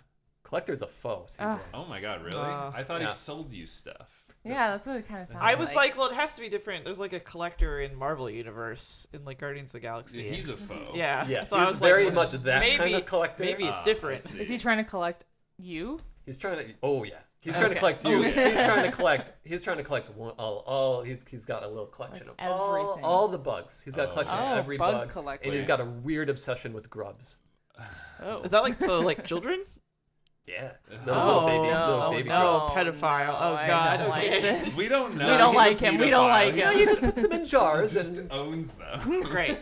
Collector's a foe. Caesar. Ah. Oh my God, really? Uh, I thought yeah. he sold you stuff. Yeah, that's what it kind of sounds I was like, well, it has to be different. There's like a collector in Marvel Universe in like Guardians of the Galaxy. Yeah, he's a foe. yeah. Yeah, So he's I was very like, much that maybe, kind of collector. Maybe it's I different. see. Is he trying to collect you? He's trying to. Oh yeah, he's trying to Okay. collect you. Oh, yeah. He's trying to collect. He's trying to collect all. He's got a little collection Like of everything. all the bugs. He's got a Oh. collection Oh, of every bug bug, collector. and he's got a weird obsession with grubs. Oh. Is that like so like children? Yeah, Oh, little baby no, baby no. grubs. pedophile. Oh, I God, don't like okay. this. We don't know. We don't He's a like him. We don't pedophile. like He him. He just puts them in jars just and. owns them. Great.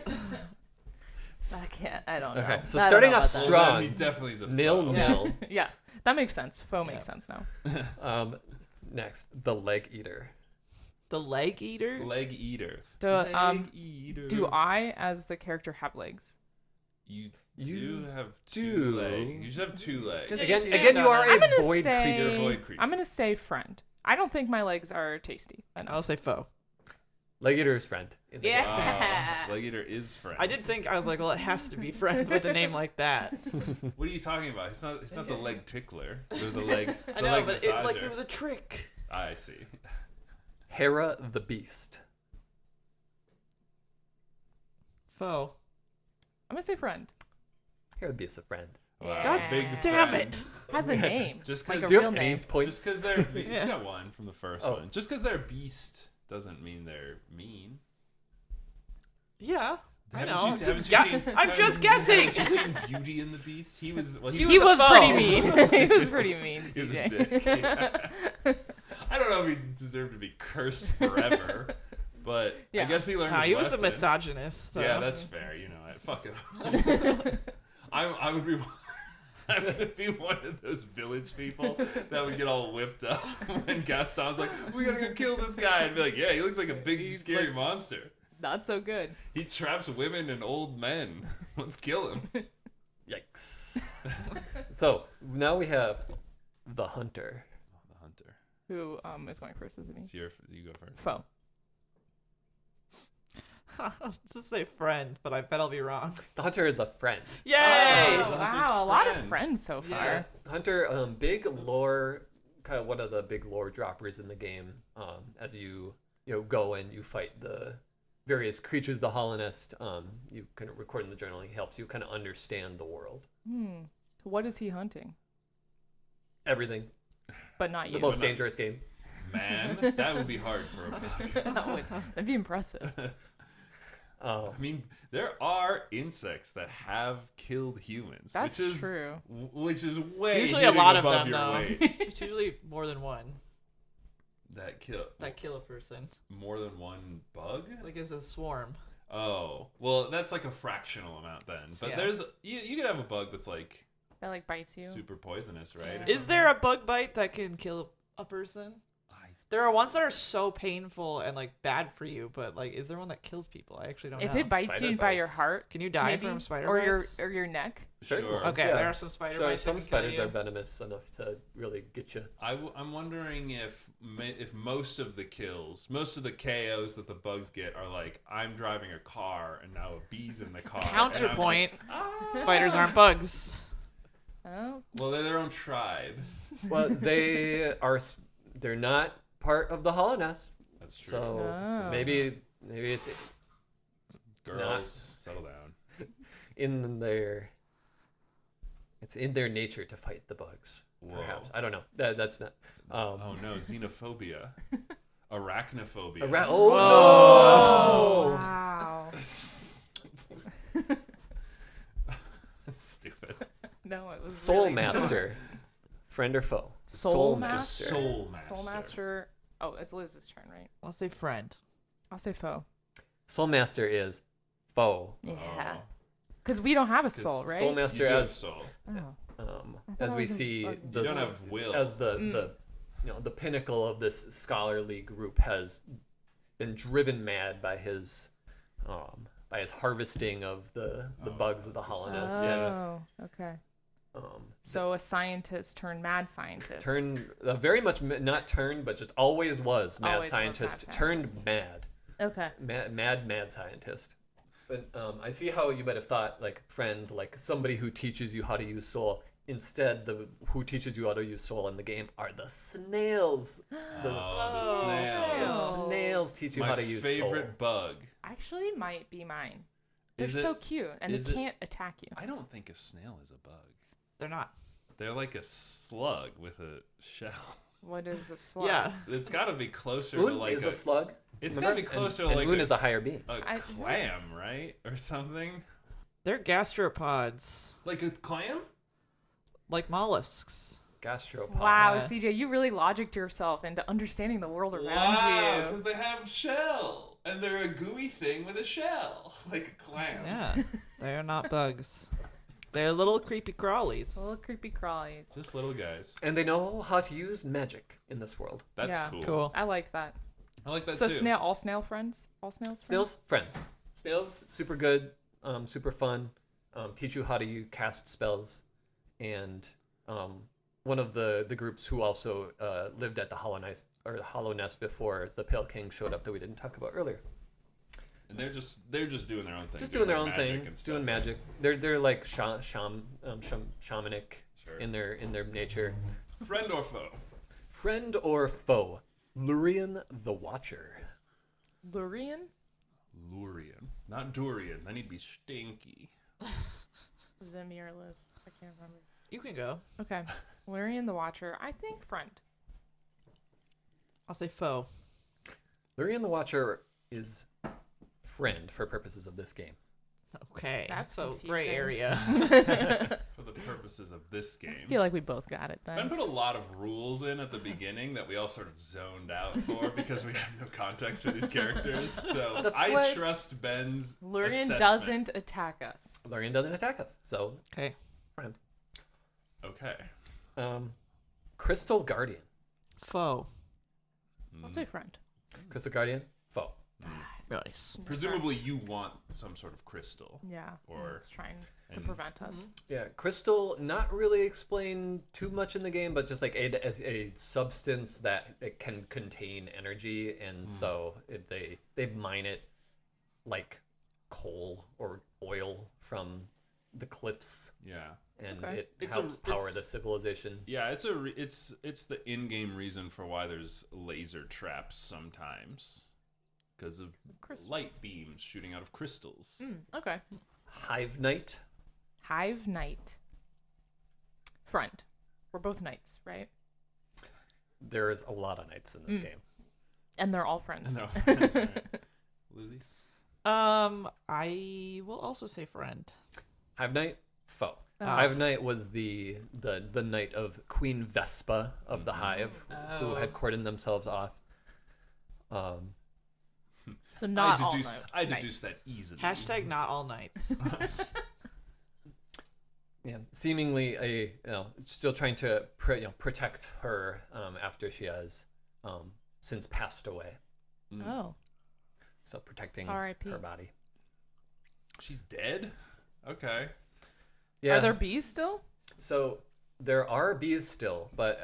I can't. I don't know. Okay, so I don't starting know off about that. Well, strong. then he definitely is a Nil foe. nil. Yeah, that makes sense. Foe makes sense now. Next, the leg eater. The leg eater. Leg eater. Leg eater. Do I, as the character, have legs? You You do have do. two legs. You should have two legs. Just- Again, stand again, you on are it. I'm a gonna void say. creature. You're a void creature. I'm gonna say friend. I don't think my legs are tasty enough. I'll say foe. Leg eater is friend. in the Yeah. game. Wow. Leg eater is friend. I did think I was like, well, it has to be friend with a name like that. What are you talking about? It's not the leg tickler. The leg. I the know, leg but it like massager. it was a trick. I see. Hera the beast. Foe. I'm gonna say friend. Hera the beast is a friend. Wow. God big damn friend. it. Has a name. Just Like because a Do you real have name. ace points? Just because they're you Yeah. got one from the first Oh. one. Just because they're beast doesn't mean they're mean. Yeah. I Haven't know. you I'm seen- just, haven't you ga- seen- I'm just guessing. Haven't you seen Beauty and the Beast? He was. Well, He He was was a pretty foe. mean. He was pretty mean, He was a CJ. dick. Yeah. I don't know if he deserved to be cursed forever, but I Yeah. guess he learned. Nah, his he was a lesson. misogynist. So. Yeah, that's fair. You know, fuck it. I would be. I would be one of those village people that would get all whipped up when Gaston's like, "We gotta go kill this guy," and be like, "Yeah, he looks like a big, He scary looks- monster. Not so good. He traps women and old men. Let's kill him." Yikes. So now we have the hunter. Oh, the hunter. Who is going first? Is it me? It's you go first. Foe. I'll just say friend, but I bet I'll be wrong. The hunter is a friend. Yay! Oh, the hunter's wow, a lot of friend. friends so far. Yeah. Hunter, big lore, kind of one of the big lore droppers in the game. As you go and you fight the various creatures of the Holonest, you kind of record in the journal. He helps you kind of understand the world. What is he hunting? Everything. But not The you. most dangerous game. Man, that would be hard for a bug. That'd be impressive. Oh, I mean, there are insects that have killed humans. That's which is, true. Which is way Usually a hitting lot of above them, your though. weight. It's usually more than one That kill that kill a person. more than one bug. Like it's a swarm. Oh, well, that's like a fractional amount then. But Yeah. there's you could have a bug that's like That like bites you. super poisonous, right? Yeah. Is there a bug bite that can kill a person? I, There are ones that are so painful and like bad for you, but like, is there one that kills people? I actually don't If know. it bites Spider you by your bites. heart, Can you die maybe, from spider or bites? your neck. certain Sure. ones, Okay, yeah. there are some spider So bites. that some can kill spiders you. are venomous enough to really get you. I'm wondering if most of the kills, most of the KOs that the bugs get are like, I'm driving a car and now a bee's in the car. and I'm Counterpoint: like, "Ah." spiders aren't bugs. Oh, Well, they're their own tribe. Well, they're not part of the Holonest. That's true. So Oh. maybe it's Girls, settle down. it's in their nature to fight the bugs. Whoa. perhaps. I don't know. That's not. Oh no, xenophobia. Arachnophobia. Oh, no! Wow. Stupid. No, it was Soul really Master. Friend or foe? Soul Master. Soul Master. Soul Master. Oh, it's Liz's turn, right? I'll say friend. I'll say foe. Soul Master is foe. Yeah. Because we don't have a soul, 'Cause right? Soul You Master do have as soul. Oh. as I we was in see fucking- the You don't have will. as the the pinnacle of this scholarly group has been driven mad by his harvesting of the bugs of the Hollow Nest. And, Oh, okay. So a that's- scientist turned mad scientist. turned very much not turned, but just always was mad Always was scientist mad turned scientist. mad. Okay. Mad scientist. But I see how you might have thought like friend, like somebody who teaches you how to use soul. Instead, who teaches you how to use soul in the game are the snails. The The snails teach you My how to use favorite soul. bug. Actually, might be mine. They're Is it- so cute, and is they it- can't attack you. I don't think a snail is a bug. They're not. They're like a slug with a shell. What is a slug? Yeah. It's got to be closer to Un like is a slug. It's Remember? got to be closer and to like Un a, is a higher being. a Isn't it- clam, right, or something. They're gastropods, Like a clam. like mollusks. Gastropod. Wow, CJ, you really logicked yourself into understanding the world around Wow, you. because they have shell, and they're a gooey thing with a shell, like a clam. Yeah, they're not bugs. They're little creepy crawlies. Little creepy crawlies. Just little guys. And they know how to use magic in this world. That's Yeah. cool. Cool. I like that. I like that So too. all snail friends? All snails friends? Snails, friends. Snails, super good, super fun. Teach you how to cast spells, and one of the groups who also lived at the Hollow Nest before the Pale King showed up that we didn't talk about earlier. And they're just doing their own thing. Just doing their own magic thing, and stuff, doing right? magic. They're like shamanic Sure. in their nature. Friend or foe? Friend or foe? Lurian the Watcher. Lurian? Lurian, not durian. Then he'd be stinky. Zimmy or Liz? I can't remember. You can go. Okay. Lurian the Watcher. I think friend. I'll say foe. Lurian the Watcher is friend for purposes of this game. Okay, That's so confusing. gray area. For the purposes of this game. I feel like we both got it Ben then. put a lot of rules in at the beginning that we all sort of zoned out for because we have no context for these characters. So That's I why- trust Ben's Lurian assessment. doesn't attack us. Lurian doesn't attack us, so Okay, friend. Okay. Crystal Guardian. foe. I'll say friend. Crystal Guardian, foe. Nice. Presumably you want some sort of crystal. Yeah. Or- It's trying to and- prevent us. Yeah, crystal, not really explained too much in the game, but just like as a substance that it can contain energy, and so they mine it like coal or oil from the cliffs, Yeah. and Okay. it It's helps power it's- the civilization. Yeah, it's it's the in-game reason for why there's laser traps sometimes. Because of Crystals. light beams shooting out of crystals. Okay. Hive Knight. Hive Knight. Friend. We're both knights, right? There's a lot of knights in this game. And they're all friends. No. That's right. Lizzie? I will also say friend. Hive Knight, foe. Oh. Hive Knight was the knight of Queen Vespa of the Hive, who Oh. had cordoned themselves off. So not all I knights. deduced that easily. Hashtag not all nights. Yeah, seemingly still trying to protect her after she has since passed away. Oh. So protecting R.I.P.. her body. She's dead? Okay. Yeah. Are there bees still? So there are bees still, but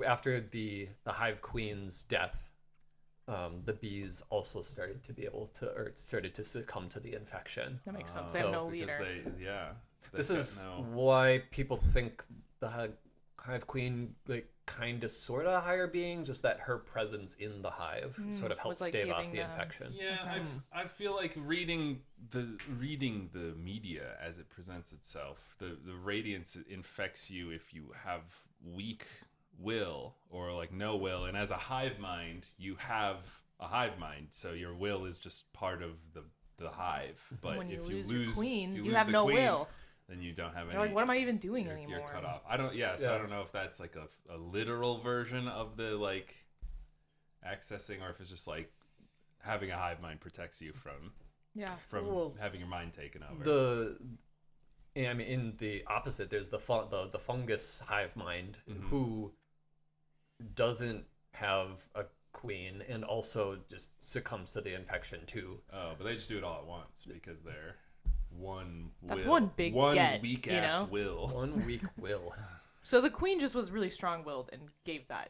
after the Hive Queen's death, the bees also started to succumb to the infection. That makes sense. They have no because leader. They This got is no- why people think the Hive Queen, like, kind of sort of higher being, just that her presence in the hive sort of helps was, like, stave off giving the them- infection. Yeah, I feel like reading the media as it presents itself, the radiance infects you if you have weak will or like no will, and as a hive mind, you have a hive mind, so your will is just part of the hive. But When you if lose you your lose queen, if you lose have the no queen, will. then you don't have any. You're like, what am I even doing you're anymore? cut off. I don't. Yeah, so I Yeah. don't know if that's like a literal version of the like accessing, or if it's just like having a hive mind protects you from Well, having your mind taken over. I mean, in the opposite, there's the fungus hive mind Mm-hmm. who doesn't have a queen and also just succumbs to the infection too. Oh, but they just do it all at once because they're one. That's will, one big get, weak you ass know? will. One weak will. So the queen just was really strong-willed and gave that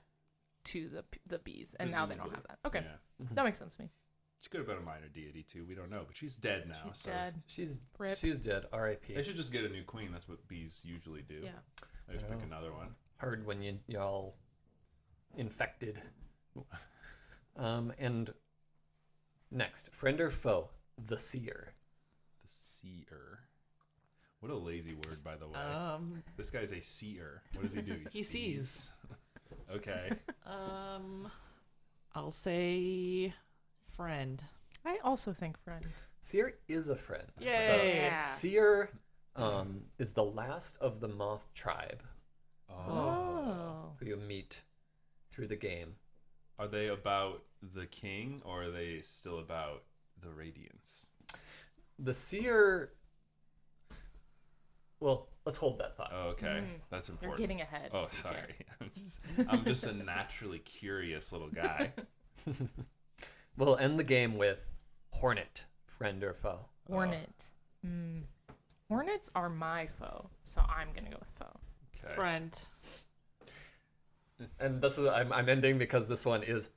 to the bees, and now they don't Presumably. have that. Okay, Yeah. that makes sense to me. She could have been a minor deity too. We don't know, but she's dead now. She's so dead. Rip. She's dead. R.I.P. They should just get a new queen. That's what bees usually do. Yeah. They just pick another one. Hard when y'all infected. And next, friend or foe, the seer. The seer. What a lazy word, by the way. This guy's a seer. What does he do? He sees. Okay. I'll say friend. I also think friend. Seer is a friend. Yay. Yeah. Seer is the last of the moth tribe Oh. who you meet through the game. Are they about the king, or are they still about the Radiance? The seer. Well, let's hold that thought. Oh, okay. That's You're important. getting ahead. Oh, so you sorry. can't. I'm just a naturally curious little guy. We'll end the game with Hornet, friend or foe. Hornet. Hornets are my foe, so I'm gonna go with foe. Okay. Friend. And this is I'm ending because this one is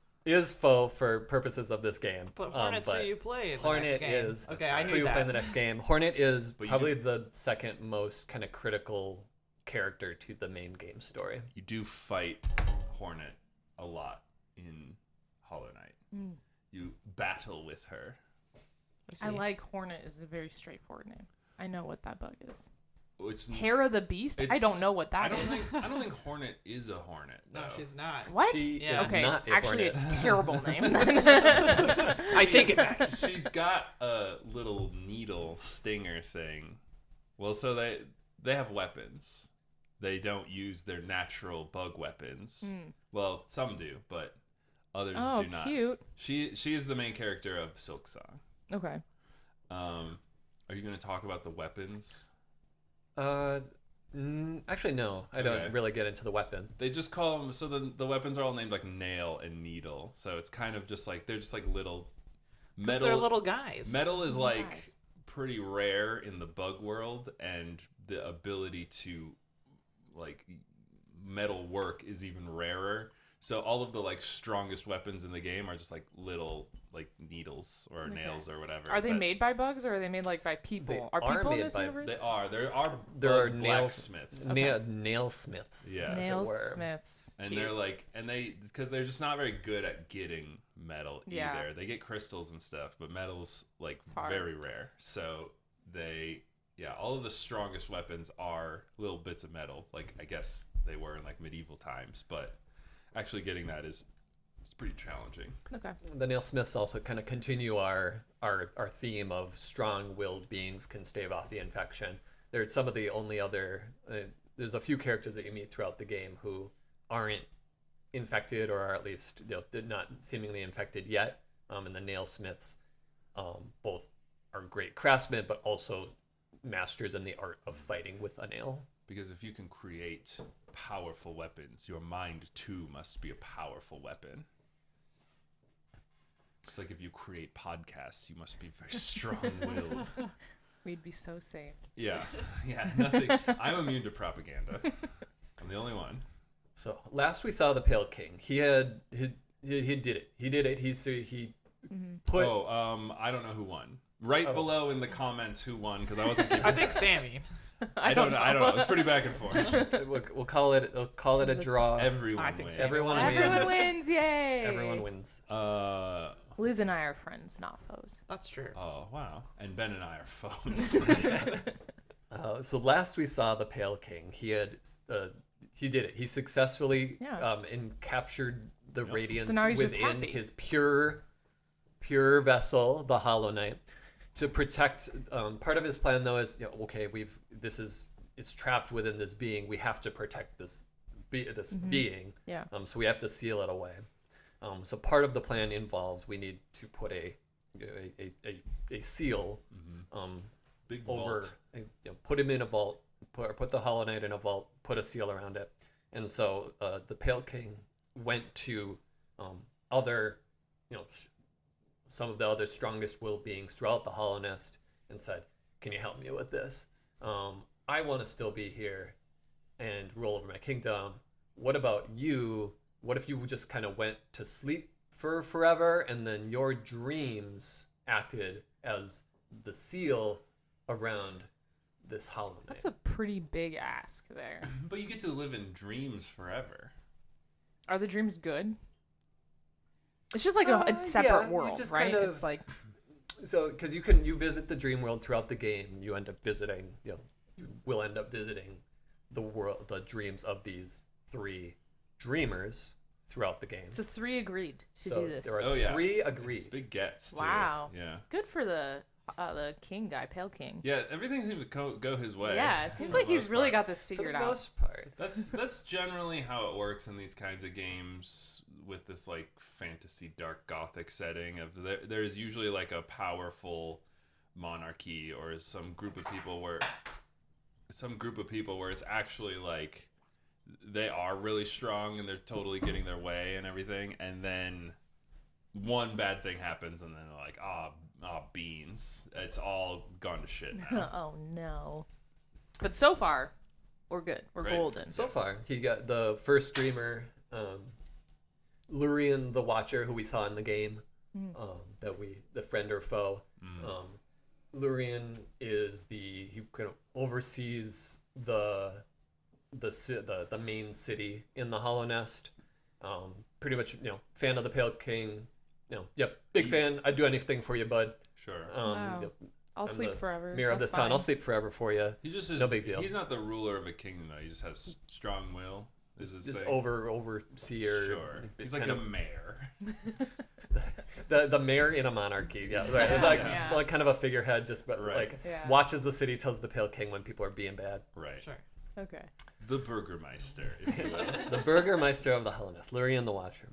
foe for purposes of this game. But Hornet's who you play in the Hornet next game. is Okay, I who knew you play in the that. next game. Hornet is But you probably the second most kind of critical character to the main game story. You do fight Hornet a lot in Hollow Knight. You battle with her. I like Hornet is a very straightforward name. I know what that bug is. It's Hera the Beast? I don't know what that is. I don't think Hornet is a hornet. No, though. she's not. What? She Yeah. is Okay, not a actually hornet. a terrible name. I take it back. She's got a little needle stinger thing. Well, so they have weapons. They don't use their natural bug weapons. Well, some do, but others Oh, do not. cute. She is the main character of Silk Song. Okay. Are you going to talk about the weapons? Actually, no. I Okay. don't really get into the weapons. They just call them, so the weapons are all named like nail and needle. So it's kind of just like, they're just like little Because metal. they're little guys. Metal is like Nice. pretty rare in the bug world, and the ability to like metal work is even rarer. So all of the like strongest weapons in the game are just like little like needles or nails or whatever. Are they but made by bugs or are they made like by people? They are are people in made this by- universe? They are. There are Nail blacksmiths. nailsmiths. Yeah. as it Nail were. smiths. And Cute. they're like, and they, because they're just not very good at getting metal Yeah. either. They get crystals and stuff, but metal's like hard. very rare. So all of the strongest weapons are little bits of metal. Like I guess they were in like medieval times, but actually getting that is it's pretty challenging. Okay. The nailsmiths also kind of continue our theme of strong-willed beings can stave off the infection. They're some of the only other. There's a few characters that you meet throughout the game who aren't infected, or are at least not seemingly infected yet. And the nailsmiths, both are great craftsmen, but also masters in the art of fighting with a nail. Because if you can create powerful weapons, your mind too must be a powerful weapon. Just like if you create podcasts, you must be very strong-willed. We'd be so safe. Yeah, nothing. I'm immune to propaganda. I'm the only one. So last we saw the Pale King, he did it. He did it. He put. I don't know who won. Right below in the comments who won, because I wasn't keeping I think Sammy. I don't know. It was pretty back and forth. We'll call it a draw. Everyone I think wins. so. Everyone Everyone wins! Yay! Everyone wins. Liz and I are friends, not foes. That's true. Oh wow! And Ben and I are foes. So last we saw the Pale King, he did it. He successfully captured the Radiance So now he's just within happy. his pure vessel, the Hollow Knight, to protect. Part of his plan, though, is it's trapped within this being. We have to protect this being. Yeah. So we have to seal it away. So part of the plan involved we need to put a seal Big over, vault. put him in a vault, put the Hollow Knight in a vault, put a seal around it. And so the Pale King went to other, some of the other strongest will beings throughout the Hollow Nest and said, "Can you help me with this? I want to still be here and rule over my kingdom. What about you? What if you just kind of went to sleep for forever and then your dreams acted as the seal around this Hollow Knight?" That's a pretty big ask there. But you get to live in dreams forever. Are the dreams good? It's just like a separate you world, just right? kind of- It's like So, because you visit the dream world throughout the game, you end up visiting, you will end up visiting the dreams of these 3 dreamers throughout the game. so 3 agreed to So do this. there are Oh, yeah. 3 agreed. Big gets. Too. Wow. Yeah. Good for the king guy, Pale King. Yeah. Everything seems to go his way. Yeah, it seems for the like he's most really part. got this For figured the out. most part. That's generally how it works in these kinds of games with this like fantasy dark gothic setting of there's usually like a powerful monarchy or some group of people where it's actually like they are really strong and they're totally getting their way and everything, and then one bad thing happens and then they're like, beans, it's all gone to shit now. Oh no. But so far, we're good. We're Great. golden. So far, he got the first dreamer, Lurian the Watcher, who we saw in the game, the friend or foe. Lurian is he kind of oversees the main city in the Hollow Nest. Pretty much, fan of the Pale King. Big fan. I'd do anything for you, bud. Sure. Wow. I'm I'll sleep the forever. Mirror of That's this town. fine. I'll sleep forever for you. He just is No big deal. He's not the ruler of a kingdom though. He just has strong will. Is his Just thing. overseer. Sure. He's like kind a of- mayor. the mayor in a monarchy. Yeah, right. Yeah. Like kind of a figurehead, just but Right. Yeah. watches the city, tells the Pale King when people are being bad. Right. Sure. Okay. The Burgermeister, if you will. The Burgermeister of the Hollow Nest, Lurian the Watcher.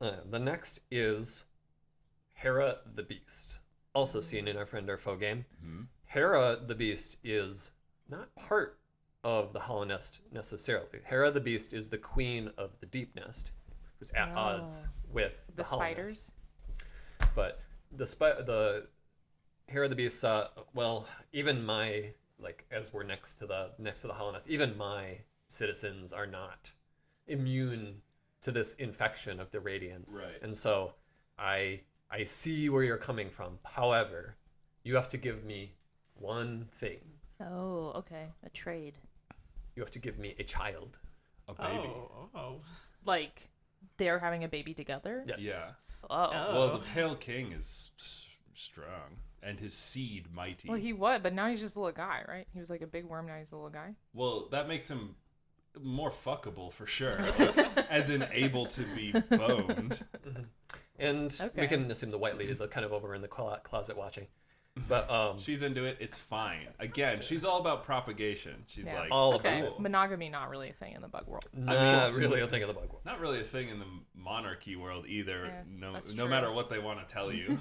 The next is Hera the Beast, also seen in our friend or foe game. Mhm. Hera the Beast is not part of the Hollow Nest necessarily. Hera the Beast is the queen of the Deep Nest, who's at odds with The Hollow Nest. spiders. But the Hera the Beast saw, even my, as we're next to the Hollow Nest, even my citizens are not immune to this infection of the Radiance. Right. And so I see where you're coming from. However, you have to give me one thing. Oh, okay. A trade. You have to give me a child. A baby. Oh. Like they're having a baby together. Yes. Yeah. Oh. Well, the Pale King is strong, and his seed mighty. Well, he was, but now he's just a little guy, right? He was like a big worm. Now he's a little guy. Well, that makes him more fuckable for sure, as in able to be boned. And Okay. we can assume the Whiteley is kind of over in the closet watching. But She's into it. It's fine. Again, she's all about propagation. She's Yeah. like, all Okay. about cool. Monogamy not really a thing in the bug world. not really a thing of the bug world. Not really a thing in the monarchy world either. Yeah, no that's no true. matter what they want to tell you.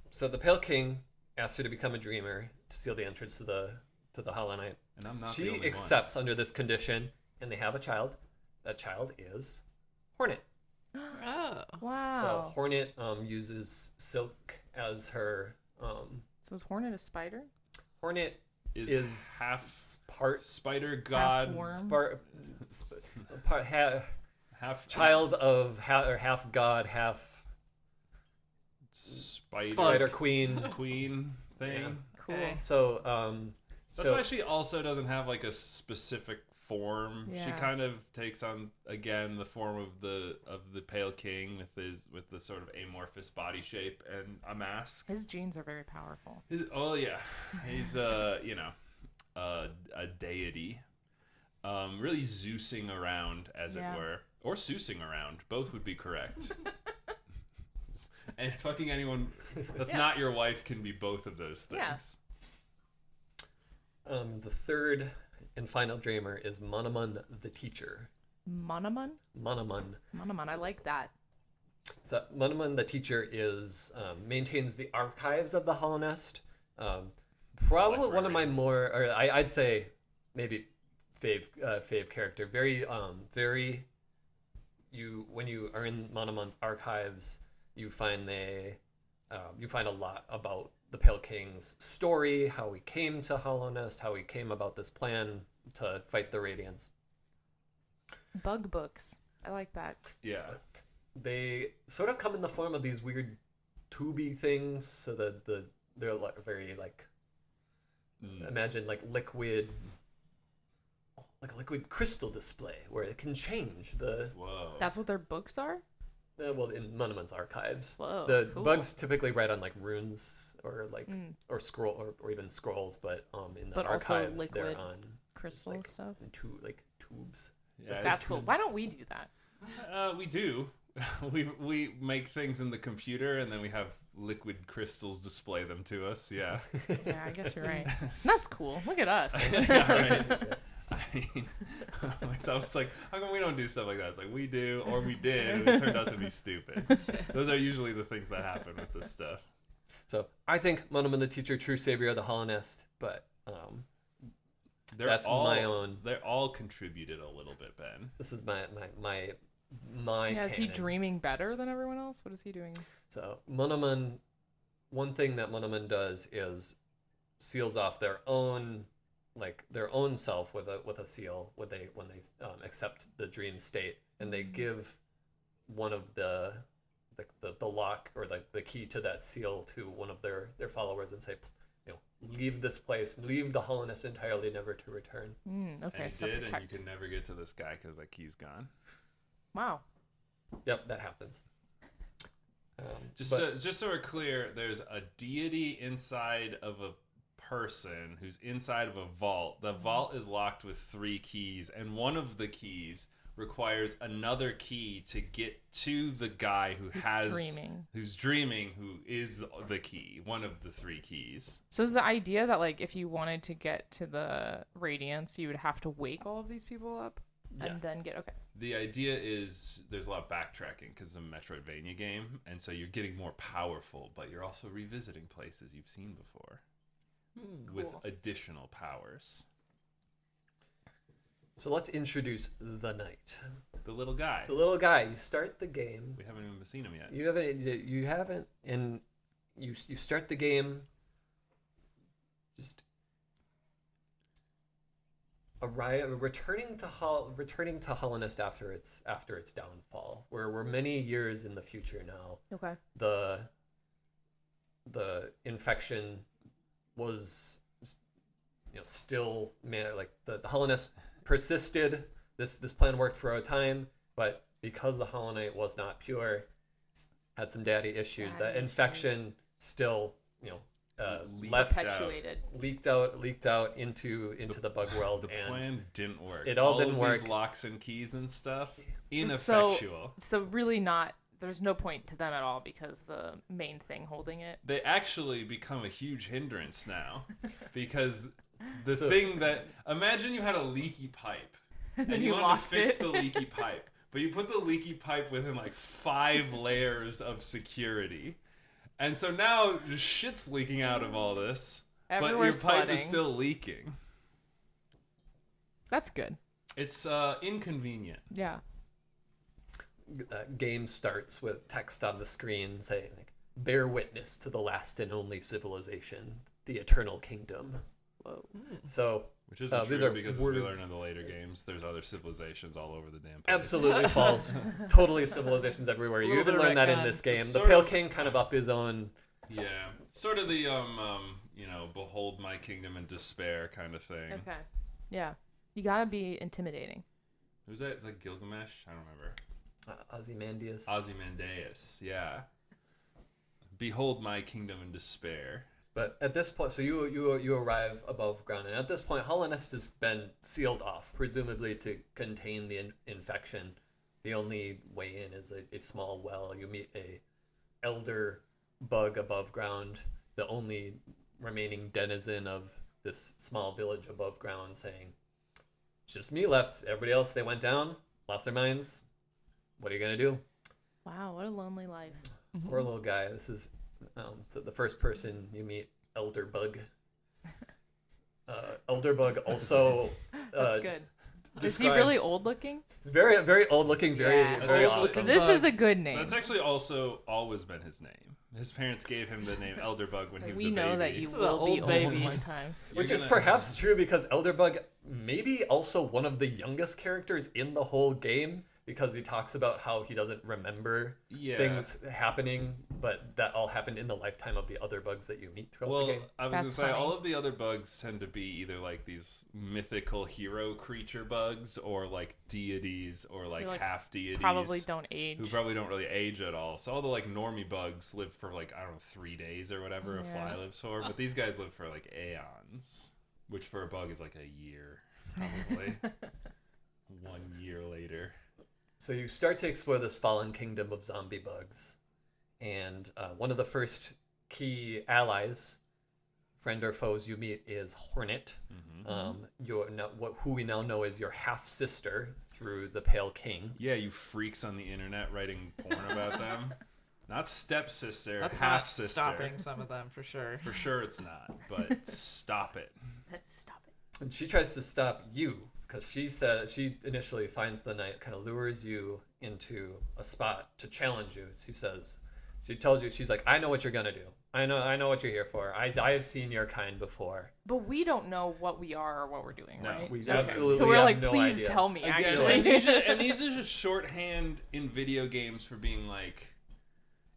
So the Pale King asked her to become a dreamer to seal the entrance to the Hollow Knight. And I'm not the She only accepts under this condition, and they have a child. That child is Hornet. Oh. Wow. So Hornet uses silk as her. So is Hornet a spider? Hornet one. is half part spider god, worm? half child of half god, half spider spider queen. queen thing. Yeah. Cool. Okay. So That's why she also doesn't have like a specific form. She Yeah. kind of takes on again the form of the Pale King with the sort of amorphous body shape and a mask. His genes are very powerful. Oh yeah, he's you know a deity, really Zeusing around as Yeah. it were, or Zeusing around. Both would be correct. And fucking anyone that's Yeah. not your wife can be both of those Yeah. things. the third and final dreamer is Monamun the teacher. Monamun? Monamun. Monamun, I like that. So Monamun the teacher is maintains the archives of the Hollow Nest. Probably one of my more, or I'd say maybe fave character. Very when you are in Monamun's archives, you find a lot about the Pale King's story, how he came to Hollow Nest, how he came about this plan to fight the Radiance. Bug books. I like that. Yeah. They sort of come in the form of these weird tubey things, so that they're like very like imagine like a liquid crystal display where it can change the Whoa. That's what their books are? well in Monument's archives. Whoa, The cool. bugs typically write on like runes or like or scroll or even scrolls, but in the But also archives they're liquid on crystal like, stuff. like tubes. Yeah, That's cool. Why don't we do that? we do. we make things in the computer and then we have liquid crystals display them to us. Yeah. Yeah, I guess you're right. That's cool. Look at us. Yeah, right. I mean, so it's like, how come we don't do stuff like that? It's like we do, or we did, and it turned out to be stupid. Those are usually the things that happen with this stuff. So I think Monument the teacher, true savior of the Hollow Nest, but that's my own. They're all contributed a little bit, Ben. This is my Yeah, is he canon. dreaming better than everyone else? What is he doing? So Monument, one thing that Monument does is seals off their own self with a seal when they accept the dream state, and they give one of the lock or the key to that seal to one of their followers and say, leave this place, leave the Hollow Nest entirely, never to return. Okay, And so you did, protect. and you can never get to this guy because that key's gone. Wow. Yep, that happens. Just But- so we're clear, there's a deity inside of a person who's inside of a vault. The vault is locked with 3 keys, and one of the keys requires another key to get to the guy who who's dreaming, who is the key, one of the 3 keys. So is the idea that like if you wanted to get to the Radiance, you would have to wake all of these people up and Yes. then get The idea is there's a lot of backtracking because it's a Metroidvania game, and so you're getting more powerful, but you're also revisiting places you've seen before with additional powers. So let's introduce the knight, The little guy. the little guy. You start the game. We haven't even seen him yet. You haven't, and you start the game. Just returning to Hollow Nest after its downfall. We're many years in the future now. Okay. The infection was, still the Hollow Nest persisted. This plan worked for a time, but because the Hollow Knight was not pure, had some daddy issues. Daddy That issues. infection still, Perpetuated. leaked out into the bug world, The and plan didn't work. it all of didn't work. These locks and keys and stuff, ineffectual. So really not. There's no point to them at all because the main thing holding it. They actually become a huge hindrance now because the So- thing that imagine you had a leaky pipe and then you you wanted to locked fix it. the leaky pipe, but you put the leaky pipe within like 5 layers of security. And so now just shit's leaking out of all this, Everywhere's but your pipe flooding. is still leaking. That's good. It's inconvenient. Yeah. game starts with text on the screen saying bear witness to the last and only civilization, the eternal kingdom. Whoa. So Which isn't these true are because as we words. learn in the later games, there's other civilizations all over the damn place. absolutely false. Totally civilizations everywhere. You Little even bit of learn that in retcon. this game. Sort the Pale of. King kind of up his own. Yeah, sort of the behold my kingdom in despair kind of thing. Okay. Yeah. You gotta be intimidating. Who's that? It's like Gilgamesh? I don't remember. Ozymandias. Ozymandias, yeah. Behold my kingdom in despair. But at this point, so you arrive above ground, and at this point, Hollow Nest has been sealed off, presumably to contain the infection. The only way in is a small well. You meet a elder bug above ground, the only remaining denizen of this small village above ground, saying, "It's just me left. Everybody else, they went down, lost their minds. What are you gonna do?" Wow, what a lonely life. Poor little guy. This is so the first person you meet, Elder Bug. Elder Bug also. That's good. Is he describes- really old looking? Very, very old looking. Very, Yeah. very That's actually- awesome. This is a good name. That's actually also always been his name. His parents gave him the name Elderbug when he was We a baby. know that you This is will an be old old baby. one time. Which You're is gonna- perhaps true because Elderbug may be also one of the youngest characters in the whole game, because he talks about how he doesn't remember Yeah. things happening, but that all happened in the lifetime of the other bugs that you meet throughout Well, the game. I was That's gonna say funny. all of the other bugs tend to be either like these mythical hero creature bugs, or like deities, or like, like, half deities. Probably don't age. Who probably don't really age at all. So all the like normie bugs live for like, I don't know, 3 days or whatever a fly Yeah. lives for, but these guys live for like aeons, which for a bug is like a year, probably. 1 year later. So you start to explore this fallen kingdom of zombie bugs, and one of the first key allies, friend or foes you meet, is Hornet. Who we now know is your half sister through the Pale King. Yeah, you freaks on the internet writing porn about them. Not stepsister, That's half not sister. stopping some of them for sure. For sure it's not, but stop it. Let's stop it. And she tries to stop you because she says she initially finds the knight, kind of lures you into a spot to challenge you. She tells you, she's like, "I know what you're gonna do. I know what you're here for. I have seen your kind before." But we don't know what we are or what we're doing, No, right? We Okay. absolutely So we're have like, no please idea. tell me, Again, actually. and these are just shorthand in video games for being like,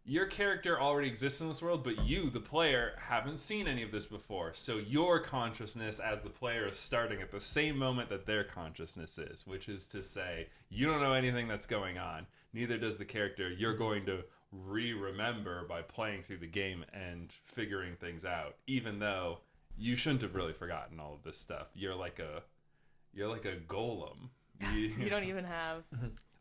your character already exists in this world, but you, the player, haven't seen any of this before. So your consciousness as the player is starting at the same moment that their consciousness is, which is to say, you don't know anything that's going on. Neither does the character. You're going to remember by playing through the game and figuring things out, even though you shouldn't have really forgotten all of this stuff. You're like a golem. You don't even have.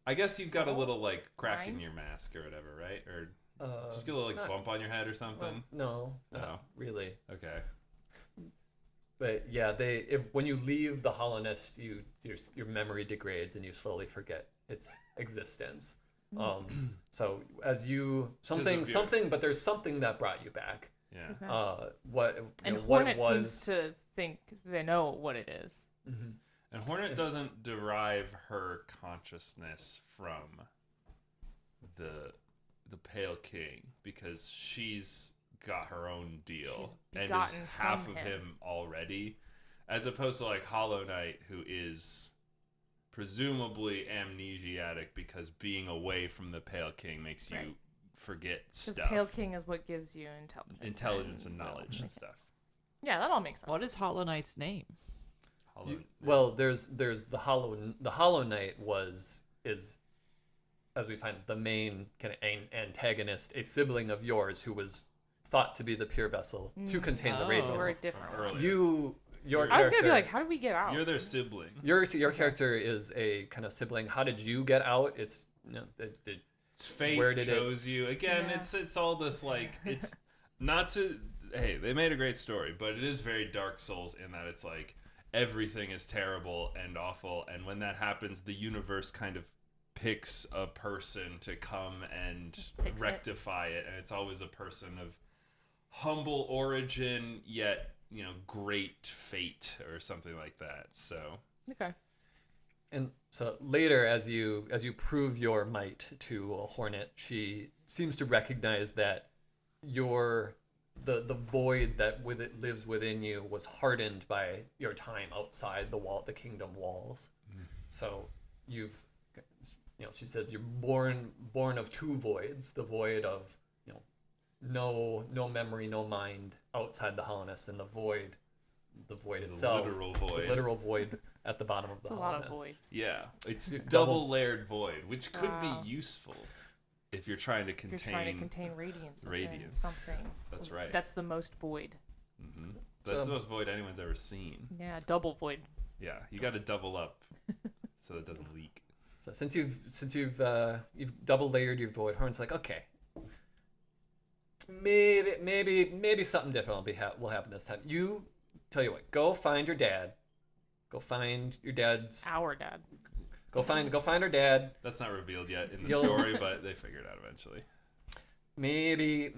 I guess you've got a Soul? little like crack in Mind? your mask or whatever, right? Or did you get a little like not- bump on your head or something? No, not No. really. Okay. But yeah, when you leave the Hollow Nest, your memory degrades and you slowly forget its existence. So as you something, but there's something that brought you back. Yeah. Okay. What And what Hornet seems to think they know what it is. And Hornet doesn't derive her consciousness from the Pale King because she's got her own deal She's and is begotten half from of him. him already, as opposed to like Hollow Knight, who is presumably amnesiac because being away from the Pale King makes you Right. forget Because stuff, Pale King is what gives you intelligence. and knowledge will. and stuff. Yeah, that all makes sense. What is Hollow Knight's name? well, there's the Hollow Knight is as we find the main kind of antagonist, a sibling of yours who was thought to be the pure vessel to contain the Oh. Radiance. So we're from different. earlier. Your I was gonna be character- like, how did we get out? You're their sibling. Your character is a kind of sibling. How did you get out? It's It's fate Where did it- chose you. Again, Yeah. it's all this like it's not to hey, they made a great story, but it is very Dark Souls in that it's like everything is terrible and awful, and when that happens, the universe kind of picks a person to come and Fix it. rectify it, and it's always a person of humble origin yet, great fate or something like that. So Okay. And so later, as you prove your might to a Hornet, she seems to recognize that the void that lives within you was hardened by your time outside the kingdom walls. So she says you're born of two voids: the void of no memory, no mind outside the Hollowness, and the void itself, literal void. the literal void at the bottom of the It's a Hollowness. lot of voids. Yeah, it's Double- double layered void, which could Wow. be useful if you're trying to If contain. you're trying to contain radiance. within radiance. Something. That's right. That's the most void. hmm That's So- the most void anyone's ever seen. Yeah, double void. Yeah, you got to double up so it doesn't leak. So since you've double layered your void, Horn's like, okay, maybe something different will happen this time. Tell you what, go find your dad. Go find your dad's. Our dad. Go find her dad. That's not revealed yet in the You'll- story, but they figure it out eventually. Maybe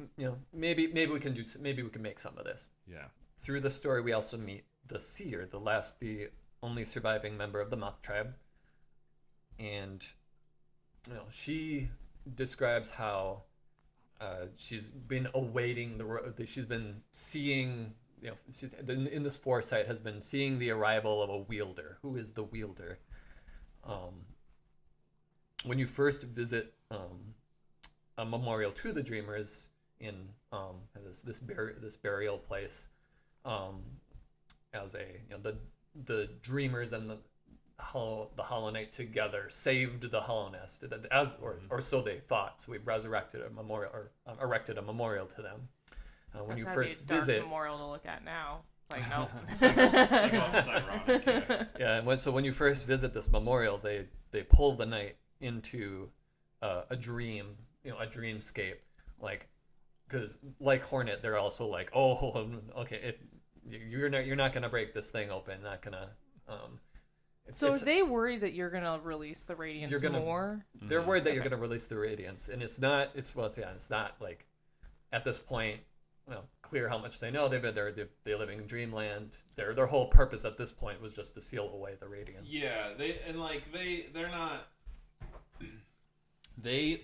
we can make some of this. Yeah. Through the story, we also meet the Seer, the only surviving member of the Moth tribe, and she describes how she's been awaiting she's been seeing, she's in this foresight has been seeing the arrival of a wielder. Who is the wielder? When you first visit a memorial to the Dreamers in this burial place, as the Dreamers and the Hollow Knight together saved the Hollowness, or so they thought. So we've resurrected a memorial, or erected a memorial to them. When That's you gotta first be a dark visit, memorial to look at now. It's like, no. It's almost ironic. Yeah. yeah, when you first visit this memorial, they pull the knight into a dream, a dreamscape, because like Hornet, they're also like, oh, okay, if you're not gonna break this thing open, not gonna. So are they worried that you're gonna release the radiance more? They're worried that you're Okay. gonna release the radiance, and it's not like at this point, clear how much they know. They live in dreamland. Their whole purpose at this point was just to seal away the radiance. Yeah, they're not. They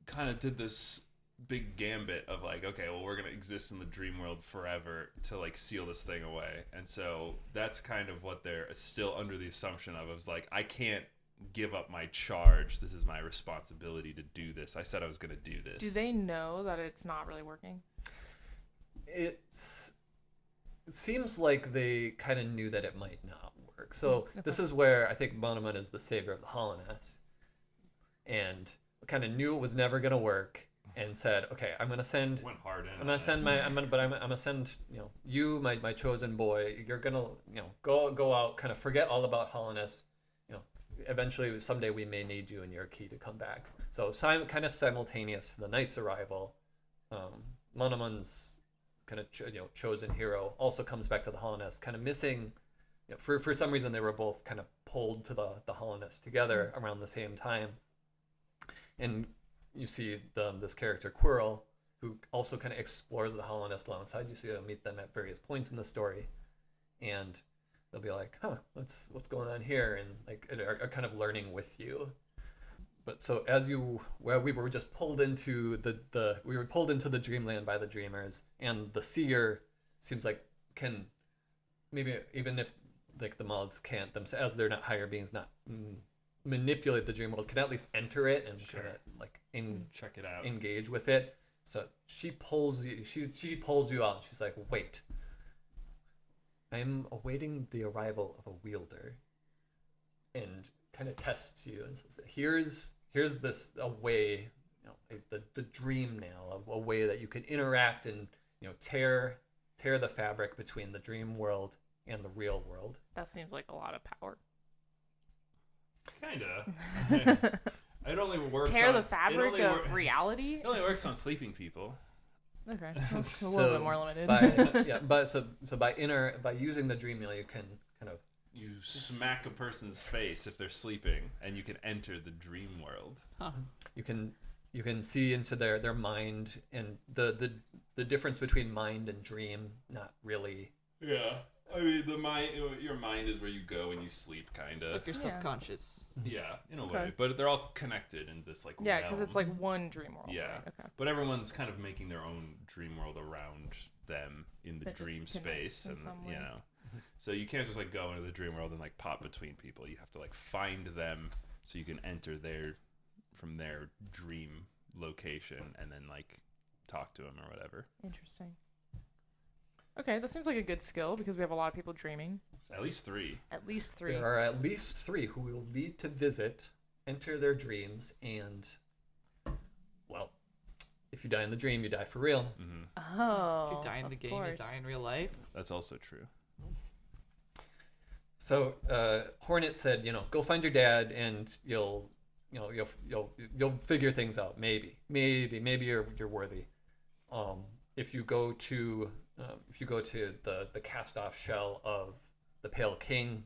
kind of did this big gambit of like, okay, well, we're gonna exist in the dream world forever to like seal this thing away, and so that's kind of what they're still under the assumption of. It was like, I can't give up my charge. This is my responsibility to do this. I said I was gonna do this. Do they know that it's not really working? It seems like they kind of knew that it might not work. So this is where I think Monoman is the savior of the Hollowness, and kind of knew it was never gonna work, and said, okay, I'm gonna send. Went hard in. I'm gonna send you, my chosen boy. You're gonna go out, kind of forget all about Hollowness. Eventually someday we may need you and your key to come back. So kind of simultaneous to the knight's arrival, Monoman's kind of chosen hero also comes back to the Hollowness, kind of missing. For some reason they were both kind of pulled to the Hollowness together around the same time, and you see this character Quirrell, who also kind of explores the Hollowness alongside you. So you meet them at various points in the story, and they'll be like, "Huh, what's going on here?" And like are kind of learning with you. But so we were just pulled into we were pulled into the dreamland by the Dreamers, and the Seer seems like can maybe, even if like the moths can't as they're not higher beings, not manipulate the dream world, can at least enter it and Sure. kind of like check it out. engage with it. So she pulls you out, and she's like, wait, I'm awaiting the arrival of a wielder, and kind of tests you and says, here's a way, the dream now, a way that you can interact and tear the fabric between the dream world and the real world. That seems like a lot of power. Kinda. It only works. Tear on, the fabric it only of reality? It only works on sleeping people. Okay, that's a little bit more limited. By using the dream wheel, you can kind of You smack a person's face if they're sleeping, and you can enter the dream world. you can see into their mind, and the difference between mind and dream, not really. Yeah, I mean your mind is where you go when you sleep, kind It's of. like your Yeah. subconscious. Yeah, in a Okay. way, but they're all connected in this like. Yeah, because it's realm. like one dream world. Yeah. Right? Okay. But everyone's kind of making their own dream world around them in the That just dream connects space, in and some you ways. know, so you can't just like go into the dream world and like pop between people. You have to like find them so you can enter from their dream location, and then like talk to him or whatever. Interesting. Okay, that seems like a good skill because we have a lot of people dreaming. At least 3. At least 3. There are at least 3 who will need to visit, enter their dreams, and, well, if you die in the dream, you die for real. Mm-hmm. Oh. If you die in the game, you die in real life. That's also true. So Hornet said, go find your dad, and you'll figure things out. Maybe you're worthy. If you go to the cast off shell of the Pale King,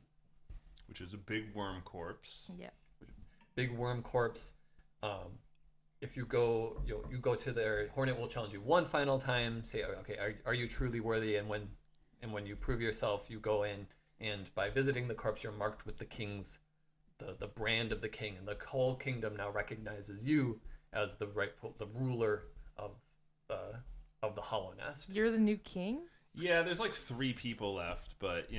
Which is a big worm corpse. Yeah. big worm corpse. If you go, you go to there. Hornet will challenge you one final time. Say, okay, are you truly worthy? And when you prove yourself, you go in, and by visiting the corpse, you're marked with the king's, the brand of the king, and the whole kingdom now recognizes you as the ruler of the Hollow Nest. You're the new king? Yeah, there's like 3 people left, but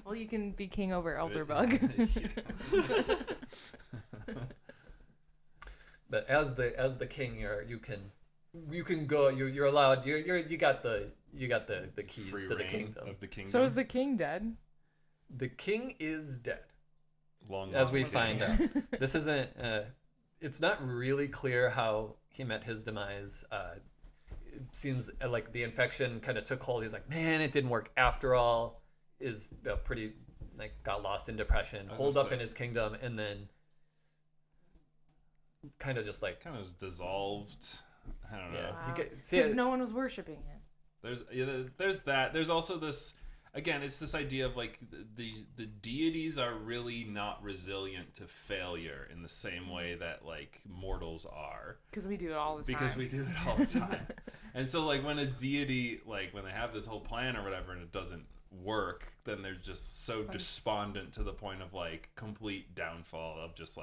Well, you can be king over Elderbug. But as the king, you can go. You're allowed. You got the keys Free to the reign kingdom. of the kingdom. So is the king dead? The king is dead, long as we ago. find out. This isn't. It's not really clear how he met his demise. It seems like the infection kind of took hold. He's like, man, it didn't work after all. Is pretty got lost in depression, holed up in his kingdom, and then kind of just dissolved. I don't know. Yeah, Wow. Because no one was worshiping him. There's that. There's also this. Again, it's this idea of the deities are really not resilient to failure in the same way that mortals are. Because we do it all the time. Because we do it all the time. And so when a deity, when they have this whole plan or whatever and it doesn't work, then they're just so despondent to the point of complete downfall of just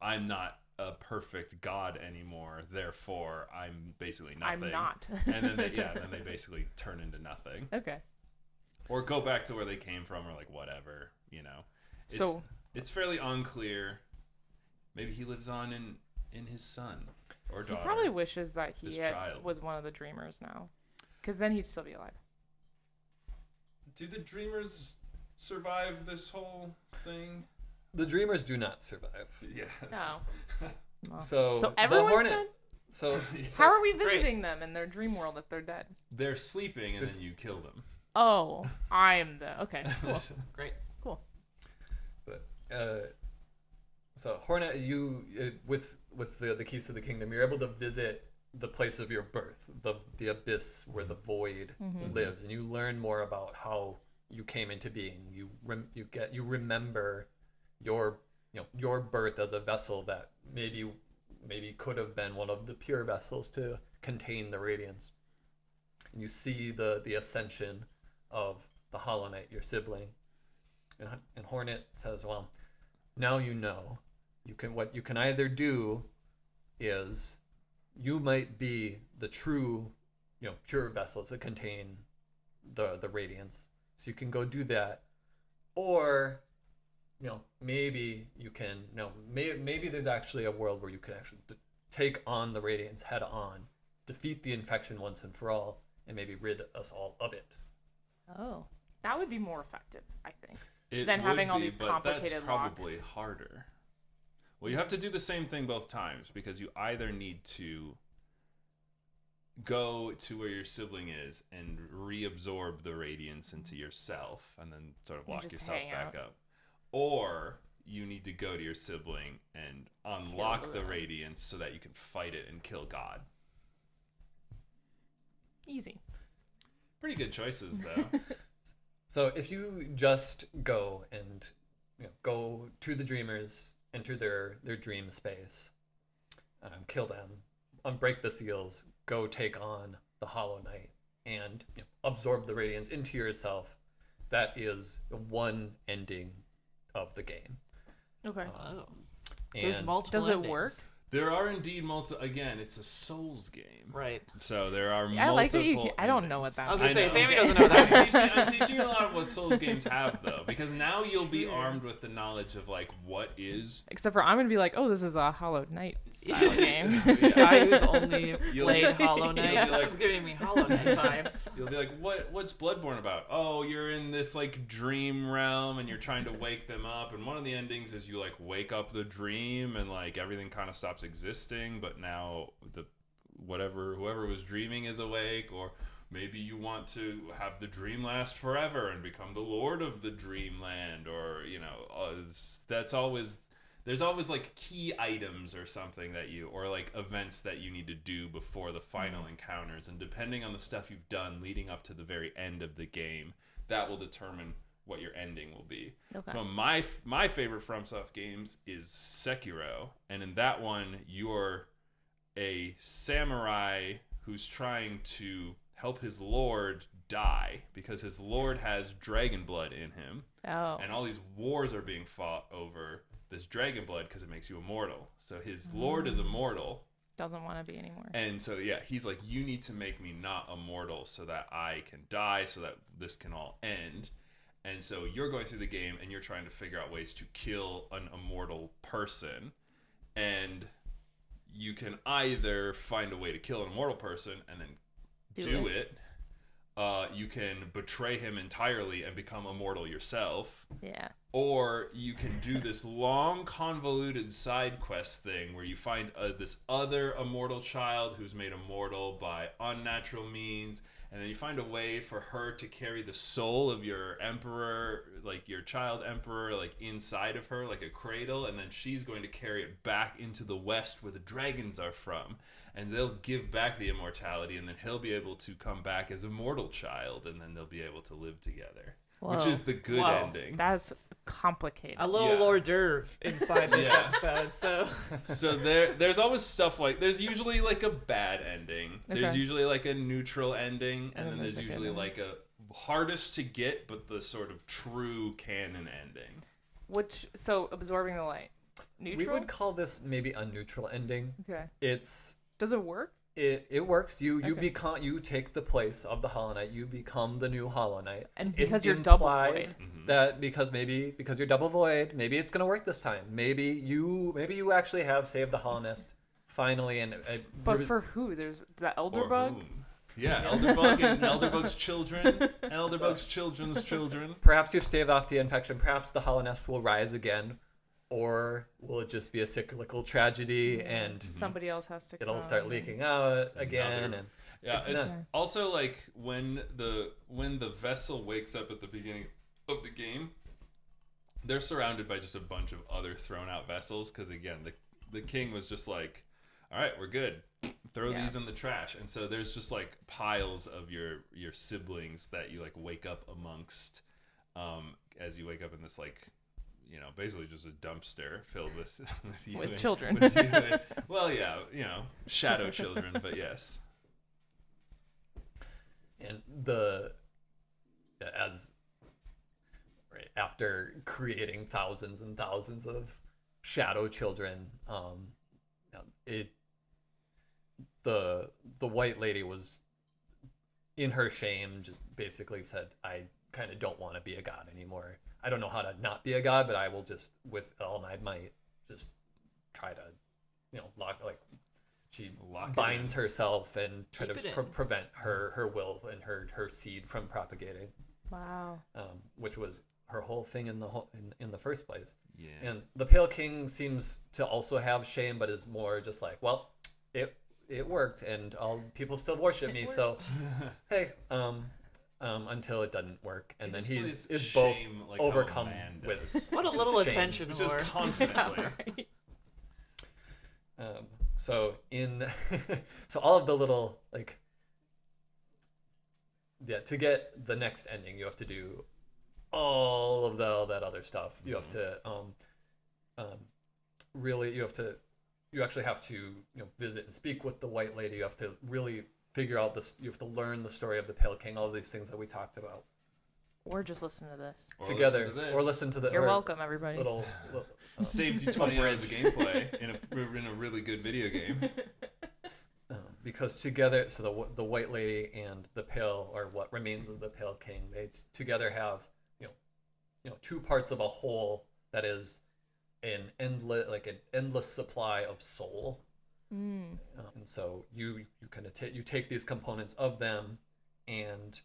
I'm not a perfect god anymore, therefore I'm basically nothing. I'm not. And then they basically turn into nothing. Okay. Or go back to where they came from, or whatever, It's fairly unclear. Maybe he lives on in his son or daughter. He probably wishes that he child. was one of the dreamers now. Because then he'd still be alive. Do the dreamers survive this whole thing? the dreamers do not survive. Yeah. No. Well, So so the everyone's Hornet. dead? So How are we visiting them in their dream world if they're dead? They're sleeping and then you kill them. Oh, I am the... Okay, cool. Great. Cool. But so Hornet, you with the keys to the kingdom, you're able to visit the place of your birth, the abyss where the void lives, and you learn more about how you came into being. You remember your birth as a vessel that maybe could have been one of the pure vessels to contain the radiance. And you see the ascension of the Hollow Knight, your sibling. And Hornet says, well, now you know. What you can either do is you might be the true, pure vessel to contain the radiance. So you can go do that. Or, maybe you can, maybe there's actually a world where you can actually take on the radiance head on, defeat the infection once and for all, and maybe rid us all of it. Oh. That would be more effective, I think. It than would having all be, these but complicated that's probably locks. harder. Well, you have to do the same thing both times because you either need to go to where your sibling is and reabsorb the radiance into yourself and then sort of You lock just yourself hang back out. up. Or you need to go to your sibling and unlock Kill the them. radiance so that you can fight it and kill God. Easy. Pretty good choices, though. So if you just go and go to the dreamers, enter their dream space, kill them, unbreak the seals, go take on the Hollow Knight, and absorb the radiance into yourself, that is one ending of the game. Okay. Oh. There's And multiple Does it endings. work? There are indeed multiple. Again, it's a Souls game, Right. so there are. I like that you. multiple I don't know what endings. that. I was gonna say know. Sammy doesn't know what that means. I'm teaching you a lot of what Souls games have, though, because now you'll be True. armed with the knowledge of like what is. Except for I'm gonna be like, oh, this is a Hollow Knight style game. Guy who's only You'll- played Hollow Knight. you'll be This like- is giving me Hollow Knight vibes. You'll be like, what's Bloodborne about? Oh, you're in this like dream realm and you're trying to wake them up, and one of the endings is you like wake up the dream and like everything kind of stops existing, but now whoever was dreaming is awake, or maybe you want to have the dream last forever and become the lord of the dreamland, or there's always like key items or something that or like events that you need to do before the final encounters, and depending on the stuff you've done leading up to the very end of the game, that will determine what your ending will be. Okay. So my favorite FromSoft games is Sekiro, and in that one you're a samurai who's trying to help his lord die because his lord has dragon blood in him, Oh. and all these wars are being fought over this dragon blood because it makes you immortal. So his lord is immortal, Doesn't want to be anymore. and so yeah, he's like, you need to make me not immortal so that I can die, so that this can all end. And so you're going through the game and you're trying to figure out ways to kill an immortal person, and you can either find a way to kill an immortal person and then do it. You can betray him entirely and become immortal yourself. Yeah. Or you can do this long, convoluted side quest thing where you find this other immortal child who's made immortal by unnatural means, and then you find a way for her to carry the soul of your emperor, like your child emperor, like inside of her, like a cradle, and then she's going to carry it back into the west where the dragons are from, and they'll give back the immortality, and then he'll be able to come back as immortal child, and then they'll be able to live together. Which Whoa. is the good Whoa. ending. That's complicated. A little Yeah. hors d'oeuvre inside this Yeah. episode. So So there's always stuff like, there's usually like a bad ending. There's Okay. usually like a neutral ending, and then then there's there's a good usually ending. like a hardest to get but the sort of true canon ending. So absorbing the light. We Neutral? would call this maybe a neutral ending. Okay. Does it work? it works. You Okay. take the place of the Hollow Knight. You become the new Hollow Knight. And It's because you're double implied void. that because you're double void, maybe it's gonna work this time. Maybe you actually have saved the Hollow Nest finally, and But for who? There's the Elder Or Bug? whom? Yeah, Elderbug and Elderbug's children, Elderbug's children's children. perhaps you've staved off the infection. Perhaps the Hollow Nest will rise again, or will it just be a cyclical tragedy and Somebody else has to it'll come start and- leaking out again? Another- And Yeah, It's it's not- also like when the vessel wakes up at the beginning of the game, they're surrounded by just a bunch of other thrown out vessels, because again, the king was just like, all right, we're good, throw Yeah. these in the trash. And so there's just like piles of your siblings that you like wake up amongst, as you wake up in this like, basically just a dumpster filled with you With and- children. with you and- well, yeah, shadow children, but yes. and after creating thousands and thousands of shadow children, the white lady was in her shame just basically said, I kind of don't want to be a god anymore. I don't know how to not be a god, but I will just with all my might just try to she Lock it binds herself and try Keep it to in. prevent her will and her seed from propagating, Wow. which was her whole thing in the first place. Yeah. And the Pale King seems to also have shame, but is more just like, well, it worked, and all people still worship me. So, hey, until it doesn't work, and then he displays is both shame like how a overcome man with does. what a little shame. attention Just whore. confidently. Right. So so all of the little to get the next ending, you have to do all of that other stuff. You have to you actually have to visit and speak with the white lady. You have to really figure out this. You have to learn the story of the Pale King. All of these things that we talked about. Or just listen to this. Or together, listen to this. or listen to the You're or welcome, everybody. little Saved you 20 hours of gameplay in a really good video game. because together, so the white lady and the pale, or what remains of the pale king, they together have two parts of a whole that is an endless supply of soul. And so you kind of you take these components of them, and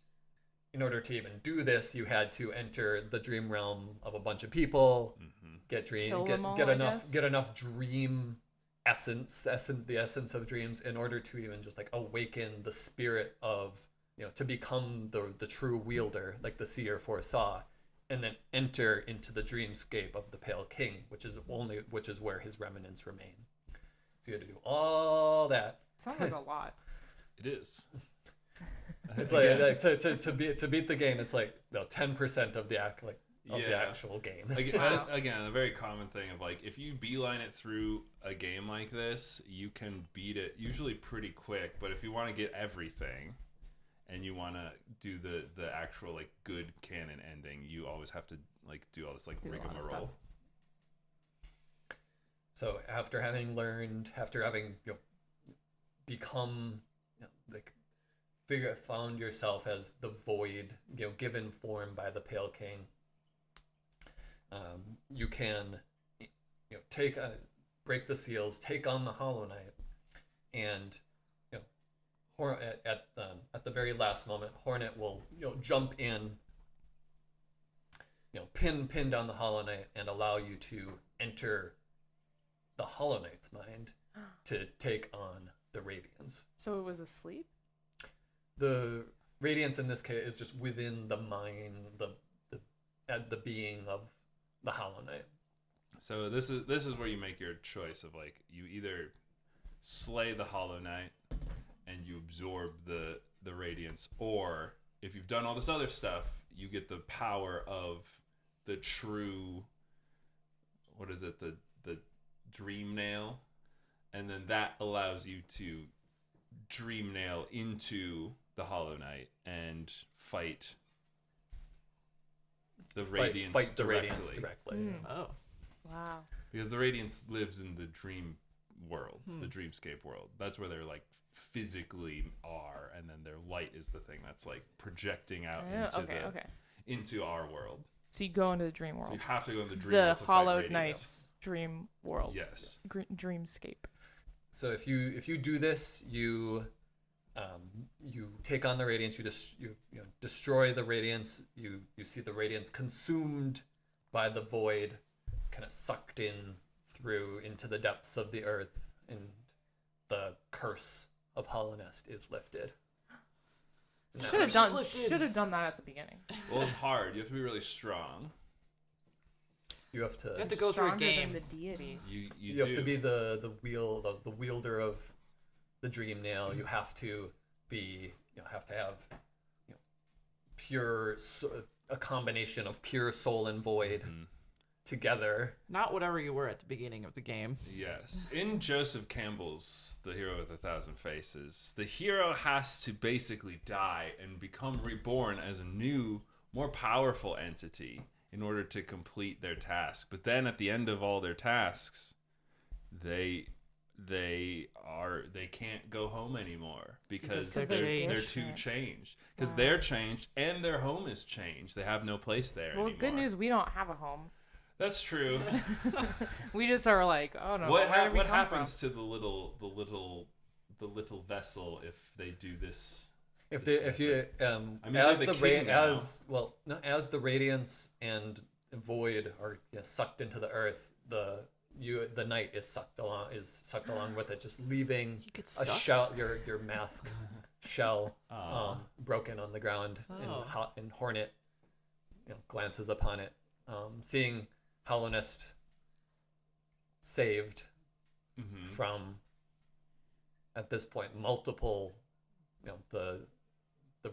in order to even do this, you had to enter the dream realm of a bunch of people, get enough dream the essence of dreams in order to even just like awaken the spirit of, to become the true wielder, like the seer foresaw, and then enter into the dreamscape of the pale king, which is where his remnants remain. So you had to do all that. Sounds like a lot. It is. It's like to beat the game, it's like 10% of the actual game. Again, a very common thing of like, if you beeline it through a game like this, you can beat it usually pretty quick. But if you want to get everything, and you want to do the actual like good canon ending, you always have to like do all this like rigmarole. So after having become found yourself as the void, given form by the pale king, you can break the seals, take on the Hollow Knight, and at the very last moment, Hornet will jump in, pin down the Hollow Knight and allow you to enter the Hollow Knight's mind to take on the Radiance. So it was asleep? The Radiance in this case is just within the mind, the being of the Hollow Knight. So this is where you make your choice of like, you either slay the Hollow Knight and you absorb the Radiance, or if you've done all this other stuff, you get the power of the true, what is it, the dream nail, and then that allows you to dream nail into the Hollow Knight and fight the Radiance directly. Oh. Wow. Because the Radiance lives in the dream world, the dreamscape world. That's where they're like physically are, and then their light is the thing that's like projecting out into our world. So you go into the dream world. So you have to go in the dream the world to Hollowed fight Radiance. Knight's dream world. Yes. Dreamscape. So if you do this, you take on the Radiance. You destroy the Radiance. You see the Radiance consumed by the void, kind of sucked into the depths of the earth, and the curse of Hollow Nest is lifted. Should have done that at the beginning. Well, it's hard. You have to be really strong. You have to go through a Stronger game. than the deities. You have to be the wielder of the dream nail. You have to be have pure, a combination of pure soul and void together. Not whatever you were at the beginning of the game. Yes. In Joseph Campbell's The Hero with 1,000 Faces, the hero has to basically die and become reborn as a new, more powerful entity in order to complete their task. But then at the end of all their tasks, they can't go home anymore because they're too changed. Because they're changed and their home is changed. They have no place there anymore. Good news, we don't have a home. That's true. We just are like, oh no. What happens to the little vessel if they do this? As the Radiance and Void are sucked into the earth, the Knight is sucked along with it, just leaving a shell, your mask shell broken on the ground, and Hornet glances upon it, seeing Hollow Nest saved from, at this point, multiple, the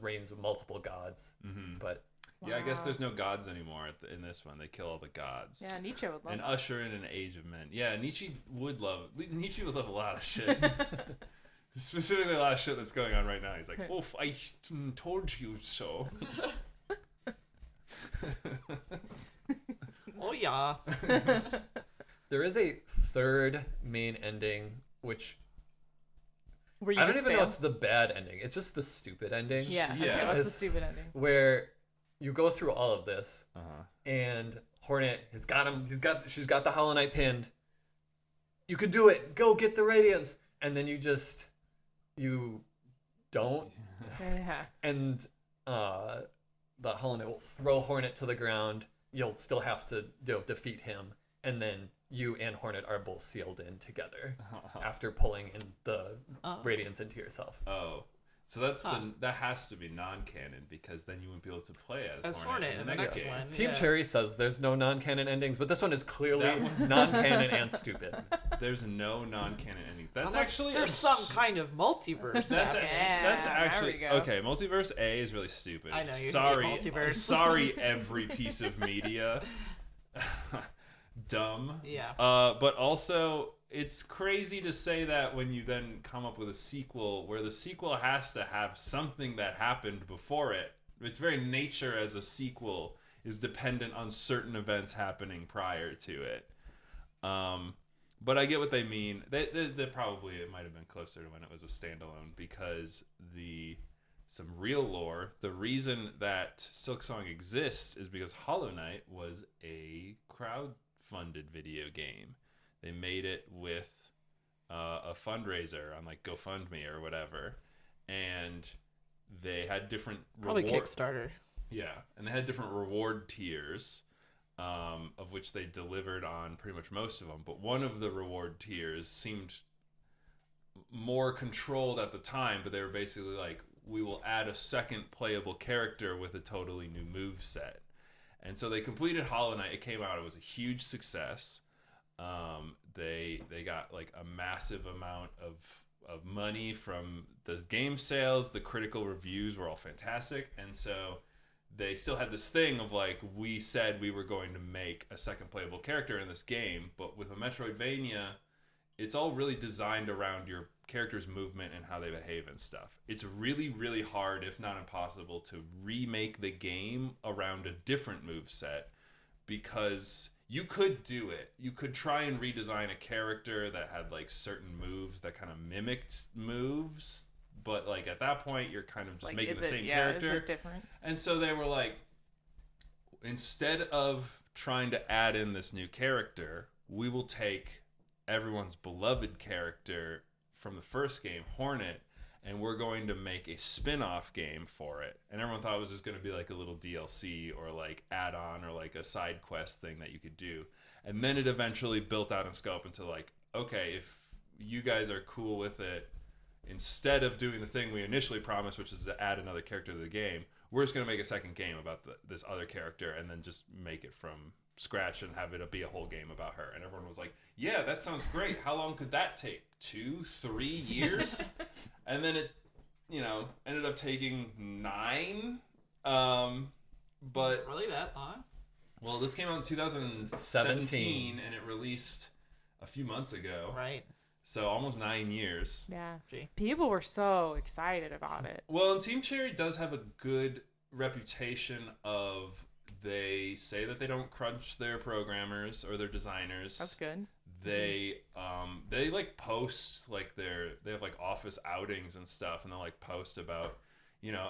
reigns of multiple gods. But yeah, I guess there's no gods anymore in this one. They kill all the gods. Yeah, Nietzsche would love and that. usher in an age of men. Yeah, Nietzsche would love a lot of shit. Specifically a lot of shit that's going on right now. He's like, "Oof, I told you so." Oh yeah. There is a third main ending, which Where you I don't just even know fail. it's the bad ending. It's just the stupid ending. Yeah. Yeah. Okay, what's the It's- stupid ending? Where you go through all of this, Uh-huh. and Hornet has got him. She's got the Hollow Knight pinned. You can do it. Go get the Radiance. And then you don't. Yeah. And the Hollow Knight will throw Hornet to the ground. You'll still have to defeat him. And then you and Hornet are both sealed in together after pulling in the Radiance into yourself. Oh. So that's Huh. that has to be non-canon because then you wouldn't be able to play as Hornet in the next game. one. Team Yeah. Cherry says there's no non-canon endings, but this one is clearly That one- non-canon and stupid. There's no non-canon ending. That's Unless actually there's some kind of multiverse. That's happening. that's there actually we go. okay. Multiverse A is really stupid. I know, you hate Sorry, multiverse. sorry, every piece of media. Dumb. Yeah. But also, it's crazy to say that when you then come up with a sequel, where the sequel has to have something that happened before it. Its very nature as a sequel is dependent on certain events happening prior to it. But I get what they mean. They probably it might have been closer to when it was a standalone because some real lore. The reason that Silksong exists is because Hollow Knight was a crowd-funded video game. They made it with a fundraiser on like GoFundMe or whatever, and they had different Probably Kickstarter. Yeah, and they had different reward tiers, of which they delivered on pretty much most of them. But one of the reward tiers seemed more controlled at the time, but they were basically like, we will add a second playable character with a totally new move set. And so they completed Hollow Knight. It came out. It was a huge success. They got like a massive amount of money from the game sales. The critical reviews were all fantastic. And so they still had this thing of like, we said we were going to make a second playable character in this game, but with a Metroidvania, it's all really designed around your character's movement and how they behave and stuff. It's really, really hard, if not impossible, to remake the game around a different move set because you could do it. You could try and redesign a character that had like certain moves that kind of mimicked moves, but like at that point you're kind of It's just like, making is the it- same yeah, character. Is it different? And so they were like, instead of trying to add in this new character, we will take everyone's beloved character from the first game, Hornet, and we're going to make a spin-off game for it. And everyone thought it was just going to be like a little DLC or like add-on or like a side quest thing that you could do. And then it eventually built out in scope into like, okay, if you guys are cool with it, instead of doing the thing we initially promised, which is to add another character to the game, we're just going to make a second game about this other character and then just make it from scratch and have it be a whole game about her. And everyone was like, yeah, that sounds great. How long could that take? 2-3 years? And then it, ended up taking 9. But Really that long? well, this came out in 2017 17. and it released a few months ago. Right. So almost 9 years. Yeah. Gee. People were so excited about it. Well, and Team Cherry does have a good reputation of, they say that they don't crunch their programmers or their designers. That's good. They like post like they have like office outings and stuff, and they'll like post about,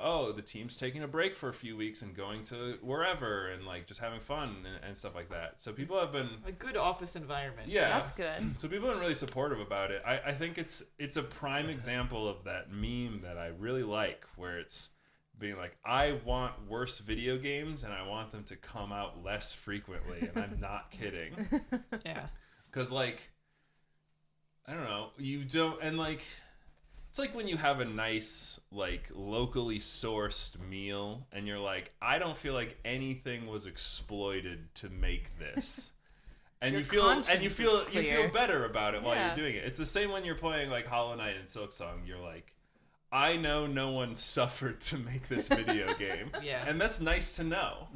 oh, the team's taking a break for a few weeks and going to wherever and like just having fun and stuff like that. So people have been A good office environment. yeah, That's good. So people have been really supportive about it. I think it's a prime example of that meme that I really like, where it's being like, I want worse video games and I want them to come out less frequently, and I'm not kidding. Yeah. Because like, I don't know, you don't, and like, it's like when you have a nice like locally sourced meal and you're like, I don't feel like anything was exploited to make this. And Your you feel conscience is clear. better about it while Yeah. you're doing it. It's the same when you're playing like Hollow Knight and Silksong. You're like, I know no one suffered to make this video game. Yeah. And that's nice to know.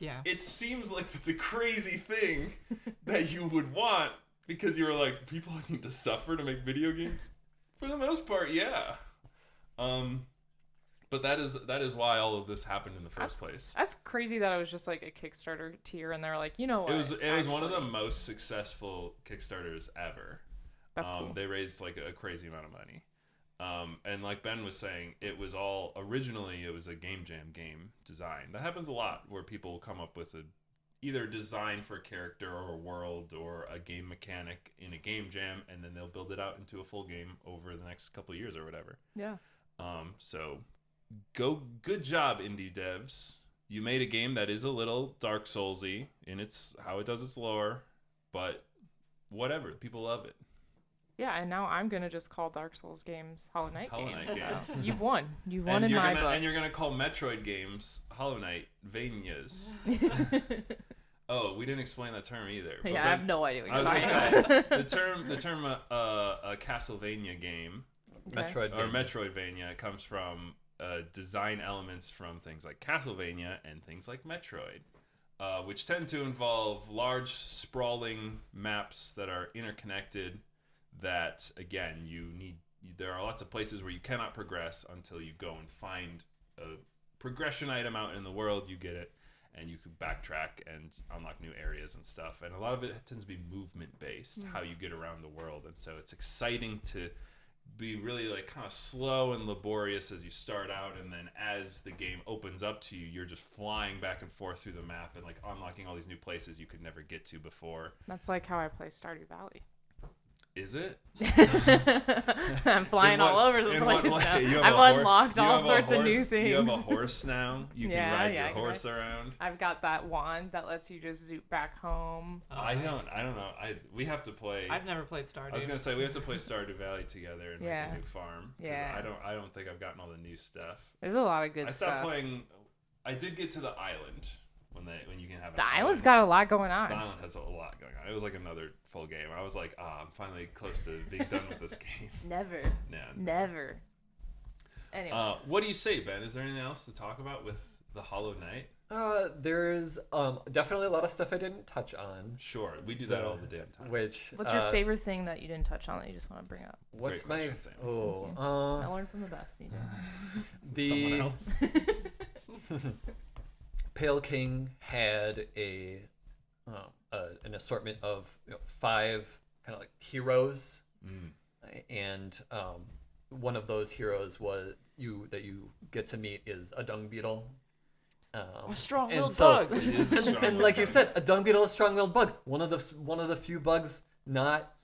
Yeah. It seems like it's a crazy thing that you would want, because you were like, people need to suffer to make video games. For the most part, yeah. But that is why all of this happened in the first place. That's crazy that it was just like a Kickstarter tier, and they're like, you know what? It was one of the actually- most successful Kickstarters ever. That's cool. They raised like a crazy amount of money. And like Ben was saying, it was a game jam game design. That happens a lot where people come up with either a design for a character or a world or a game mechanic in a game jam, and then they'll build it out into a full game over the next couple of years or whatever. Yeah. So good job, indie devs. You made a game that is a little Dark Soulsy in how it does its lore, but whatever, people love it. Yeah, and now I'm gonna just call Dark Souls games Hollow Knight Hollow Knight games. games. So you've won. You've won in my book. And you're gonna call Metroid games Hollow Knight Vanias. Oh, we didn't explain that term either. But Yeah, I have no idea what I you're was talking gonna about. say the term a Castlevania game Okay. Metroidvania comes from design elements from things like Castlevania and things like Metroid, which tend to involve large sprawling maps that are interconnected. That again, there are lots of places where you cannot progress until you go and find a progression item out in the world. You get it, and you can backtrack and unlock new areas and stuff. And a lot of it tends to be movement based, how you get around the world. And so it's exciting to be really like kind of slow and laborious as you start out, and then as the game opens up to you, you're just flying back and forth through the map and like unlocking all these new places you could never get to before. That's like how I play Stardew Valley. Is it? I'm flying all over the in what place way? now. You have I've a horse- unlocked you all have a sorts of new horse- things. You have a horse now. You can ride your I can horse ride. around. I've got that wand that lets you just zoop back home. Oh, I nice. don't know. We have to play. I've never played Stardew. I was gonna say we have to play Stardew Valley together and Yeah. make a new farm. 'Cause Yeah. I don't think I've gotten all the new stuff. There's a lot of good I stopped stuff. playing. I did get to the island when you can have. An The island's island. got a lot going The on. island has a lot going on. It was like another full game. I was like, I'm finally close to being done with this game. Never. Yeah. Never. Anyways. What do you say, Ben? Is there anything else to talk about with the Hollow Knight? There's definitely a lot of stuff I didn't touch on. Sure, we do that all the damn time. Which What's your favorite thing that you didn't touch on that you just want to bring up? What's Great my question, Sam. I learned from the best. You do. Someone the else. Pale King had an assortment of 5 kind of like heroes, and one of those heroes that you get to meet is a dung beetle. A strong-willed and so- bug. It is a strong And like you bug. said, a dung beetle is a strong-willed bug. One of the few bugs not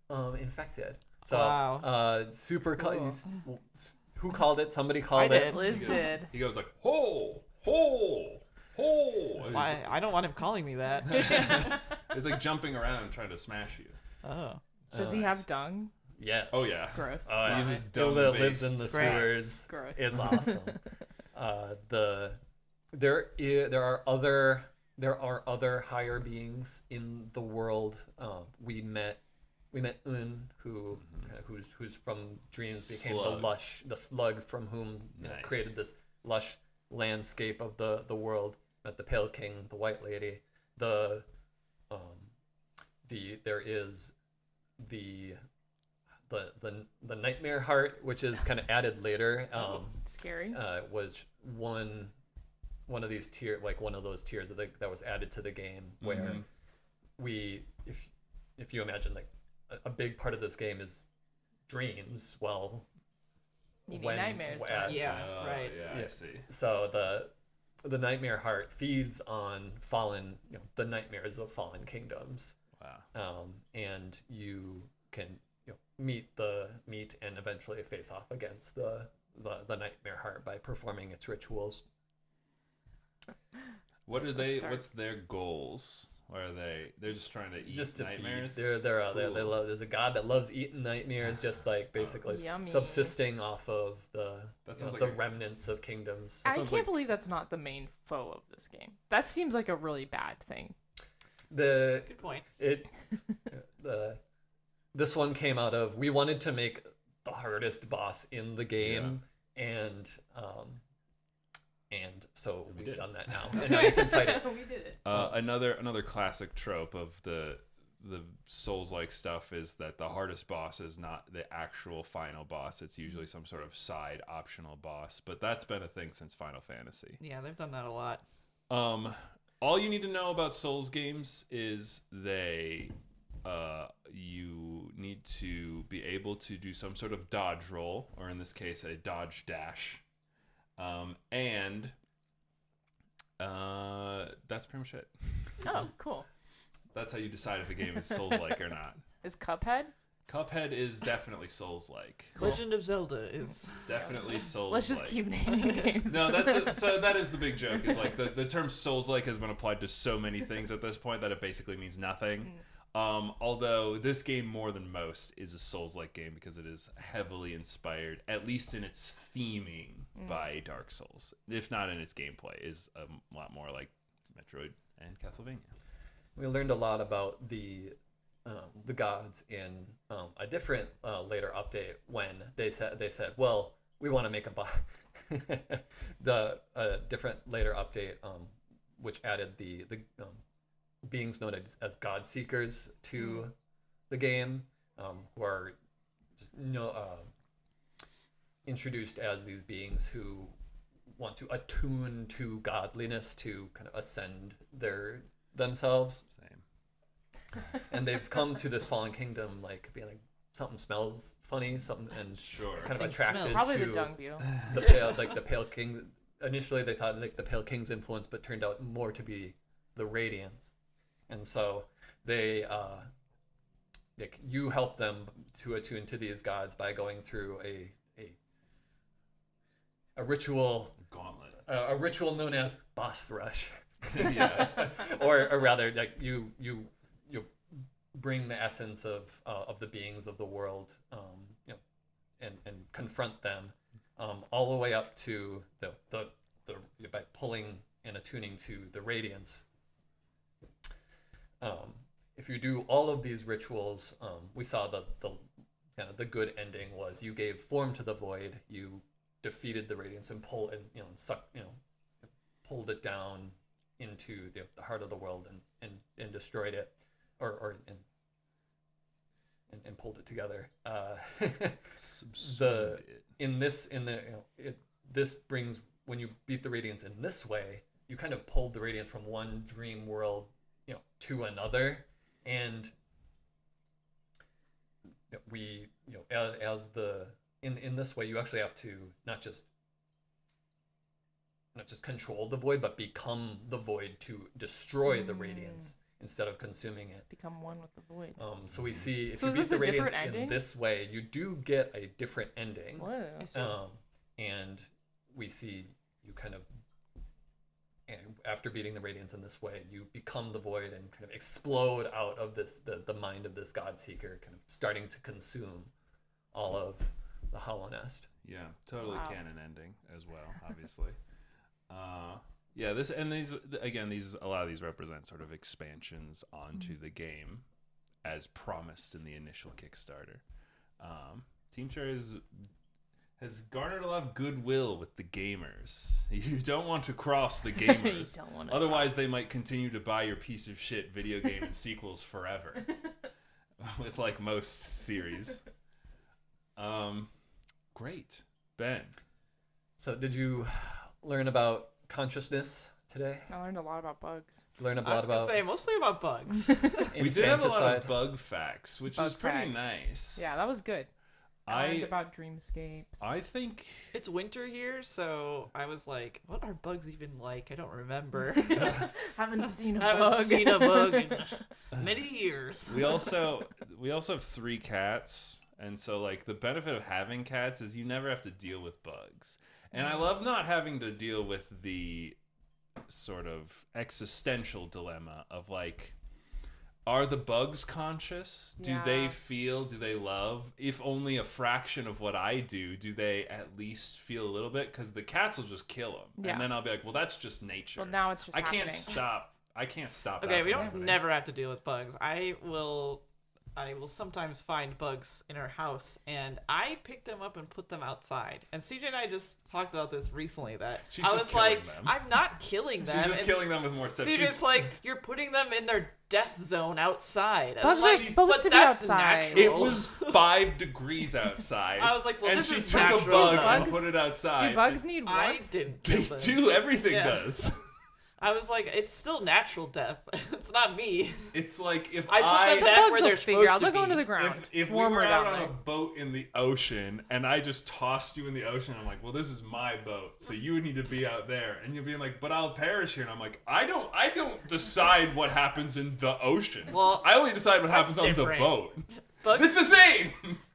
infected. So Wow. super. Cool. Who called it? Somebody called I it. did. Liz did. He goes like, ho, ho, ho. Why? I don't want him calling me that. It's like jumping around trying to smash you. Oh. Does he have dung? Yes. Oh yeah. Gross. Oh, yeah. He uses It dung lives based in the Gross. sewers. Gross. It's awesome. There are other higher beings in the world. We met Un, who's from dreams, became Slug. the slug from whom Nice. created this lush landscape of the world. Met the Pale King, the White Lady, there is the Nightmare Heart, which is kind of added later. Scary. Was one of these one of those tiers that was added to the game, where if you imagine like a big part of this game is dreams. Well, You mean nightmares, don't you? Yeah, Oh, right. Yeah, Yeah. I see. so the Nightmare Heart feeds on the nightmares of fallen kingdoms. Wow. And you can meet and eventually face off against the Nightmare Heart by performing its rituals. What are Let's they? start. What's their goals? Or are they're just trying to eat Just to nightmares? feed. They Cool. love. There's a god that loves eating nightmares, just like basically Yummy. subsisting off of That sounds the like a- remnants of kingdoms. I sounds can't like- believe that's not the main foe of this game. That seems like a really bad thing. Good point. This one came out of, we wanted to make the hardest boss in the game, and so we've did. done that now, and now you can fight it. We did it. Another classic trope of the the Souls-like stuff is that the hardest boss is not the actual final boss. It's usually some sort of side optional boss, but that's been a thing since Final Fantasy. Yeah, they've done that a lot. All you need to know about Souls games is you need to be able to do some sort of dodge roll, or in this case, a dodge dash. And that's pretty much it. Oh, cool. That's how you decide if a game is Souls-like or not. Is Cuphead? Cuphead is definitely Souls-like. Legend of Zelda is Definitely Souls-like. Let's just keep naming games. No, so that is the big joke. Is like the term Souls-like has been applied to so many things at this point that it basically means nothing. Although this game, more than most, is a Souls-like game because it is heavily inspired, at least in its theming, by Dark Souls. If not in its gameplay, is a lot more like Metroid and Castlevania. We learned a lot about the gods in a different later update when they said, well, we want to make the different later update which added the beings known as God Seekers to the game, who are just introduced as these beings who want to attune to godliness to kind of ascend themselves. Same. And they've come to this fallen kingdom like being like something smells funny, something, and Sure. kind of Something attracted smells. Probably to the dung beetle. the pale king. Initially they thought like the pale king's influence, but turned out more to be the Radiance. And so you help them to attune to these gods by going through a ritual, Gauntlet. a ritual known as boss rush. Yeah. or rather, like you bring the essence of the beings of the world, and confront them, all the way up to the by pulling and attuning to the Radiance. If you do all of these rituals, we saw the kind of the good ending was you gave form to the void, you defeated the Radiance and pulled it down into the heart of the world and destroyed it, and pulled it together. This brings, when you beat the Radiance in this way, you kind of pulled the Radiance from one dream world to another, and in this way you actually have to not just control the void, but become the void to destroy the Radiance instead of consuming it. Become one with the void. So we see if So you is beat this the a different Radiance in ending? this way, you do get a different ending. Whoa. And we see you kind of, after beating the Radiance in this way, you become the void and kind of explode out of the mind of this God Seeker, kind of starting to consume all of the Hollow Nest. Yeah, totally Wow. canon ending as well, obviously. A lot of these represent sort of expansions onto the game as promised in the initial Kickstarter. Team Share has garnered a lot of goodwill with the gamers. You don't want to cross the gamers. You don't wanna Otherwise, they might continue to buy your piece of shit video game and sequels forever. With like most series. Great. Ben. So did you learn about consciousness today? I learned a lot about bugs. Learn a I lot was gonna about say mostly about bugs. We did have a lot infanticide. of bug facts, which Bug is pretty facts. nice. Yeah, that was good. I learned I about dreamscapes. I think It's winter here, so I was like, what are bugs even like? I don't remember. haven't seen a I bug. haven't seen a bug in many years. we also have 3 cats, and so like the benefit of having cats is you never have to deal with bugs. And I love not having to deal with the sort of existential dilemma of like, are the bugs conscious? Do they Yeah. feel? Do they love? If only a fraction of what I do they at least feel a little bit? Because the cats will just kill them, Yeah. and then I'll be like, well, that's just nature. Well, now it's just I can't happening. stop. I can't stop. Okay, that we from don't happening. never have to deal with bugs. I will I will sometimes find bugs in our house, and I pick them up and put them outside. And CJ and I just talked about this recently, that She's I just was killing like, them. I'm not killing them. She's just And killing them with more stuff. CJ's like, you're putting them in their death zone outside. And Bugs I'm are like, supposed but to be that's outside. It natural. was 5 degrees outside. I was like, well, and this she is took natural. a bug and Bugs- put it outside. Do bugs need I warmth? didn't They kill them. do. Everything Yeah. does. I was like, it's still natural death. It's not me. It's like if I put them The back bugs where will they're figure out. supposed They'll to go into be. the ground. If It's we warmer were out down on there. a boat in the ocean and I just tossed you in the ocean, I'm like, well, this is my boat, so you would need to be out there, and you'll be like, but I'll perish here, and I'm like, I don't decide what happens in the ocean. Well, I only decide what happens that's on the different. boat. Bugs, It's the same.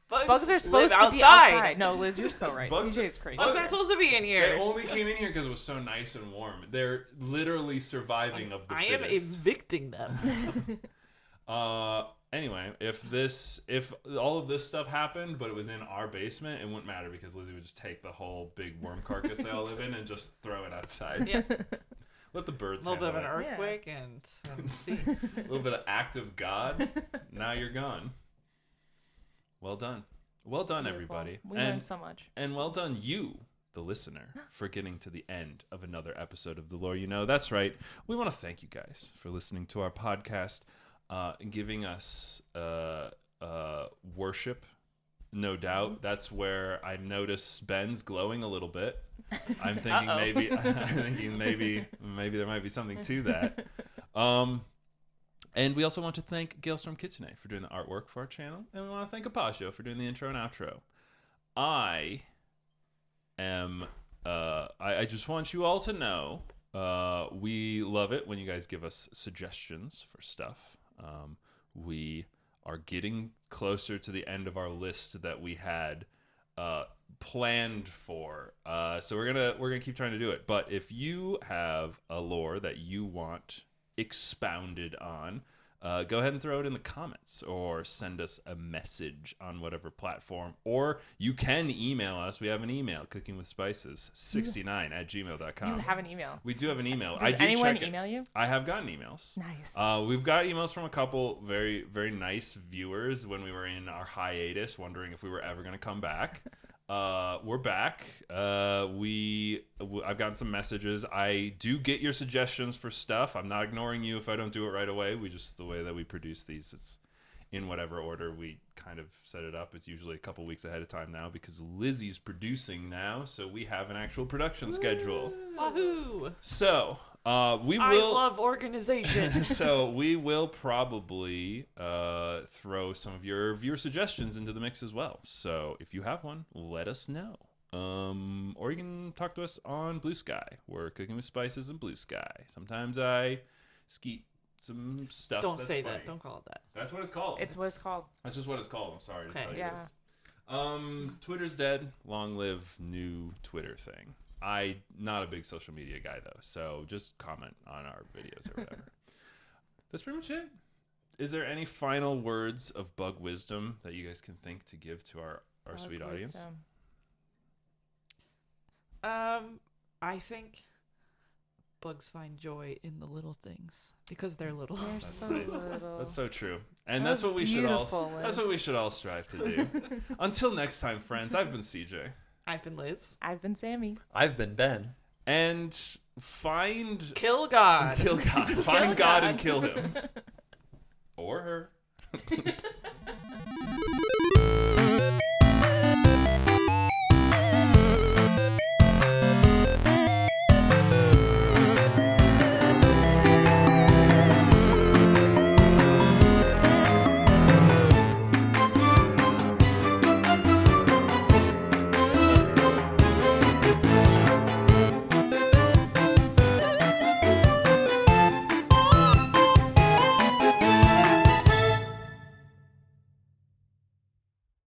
Bugs are supposed live to be outside. outside. No, Liz, you're so right. Bugs- CJ is crazy. Bugs aren't supposed to be in They here. only came in here because it was so nice and warm. They're literally surviving of the I am fittest. evicting them. Anyway, if all of this stuff happened, but it was in our basement, it wouldn't matter because Lizzie would just take the whole big worm carcass they all live in and just throw it outside. Yeah. Let the birds A little bit of handle an it. earthquake and A little bit of act of God. Now you're gone. Well done. Well done, Beautiful. everybody. We learned so much. And well done, you, the listener, for getting to the end of another episode of The Lore You Know. That's right. We want to thank you guys for listening to our podcast, and giving us worship. No doubt. That's where I notice Ben's glowing a little bit. I'm thinking maybe there might be something to that. And we also want to thank Gailstorm Kitsune for doing the artwork for our channel. And we want to thank Apagio for doing the intro and outro. I just want you all to know, we love it when you guys give us suggestions for stuff. We are getting closer to the end of our list that we had planned for. So we're gonna keep trying to do it. But if you have a lore that you want expounded on, go ahead and throw it in the comments or send us a message on whatever platform, or you can email us. We have an email, cookingwithspices69@gmail.com. You have an email. We do have an email. Does I do anyone check it. email you? I have gotten emails. Nice. We've got emails from a couple very, very nice viewers when we were in our hiatus, wondering if we were ever going to come back. We're back. I've gotten some messages. I do get your suggestions for stuff. I'm not ignoring you if I don't do it right away. The way that we produce these, it's in whatever order we kind of set it up. It's usually a couple weeks ahead of time now because Lizzie's producing now, so we have an actual production schedule. wahoo! So, we will. I love organization. So we will probably throw some of your viewer suggestions into the mix as well. So if you have one, let us know. Or you can talk to us on Blue Sky. We're Cooking with Spices and Blue Sky. Sometimes I skeet some stuff. Don't that's say funny. that. Don't call it that. That's what it's called. It's what it's called. That's just what it's called. I'm sorry Okay. to tell you Yeah. this. Twitter's dead. Long live new Twitter thing. Not a big social media guy though, so just comment on our videos or whatever. That's pretty much it. Is there any final words of bug wisdom that you guys can think to give to our Bug sweet audience? wisdom. I think bugs find joy in the little things because they're little. They're That's so nice. little. That's so true. And That that's was what we should all beautiful, that's Liz. what we should all strive to do. Until next time, friends, I've been CJ. I've been Liz. I've been Sammy. I've been Ben. And find Kill God. kill God. Find God and kill him. Or her.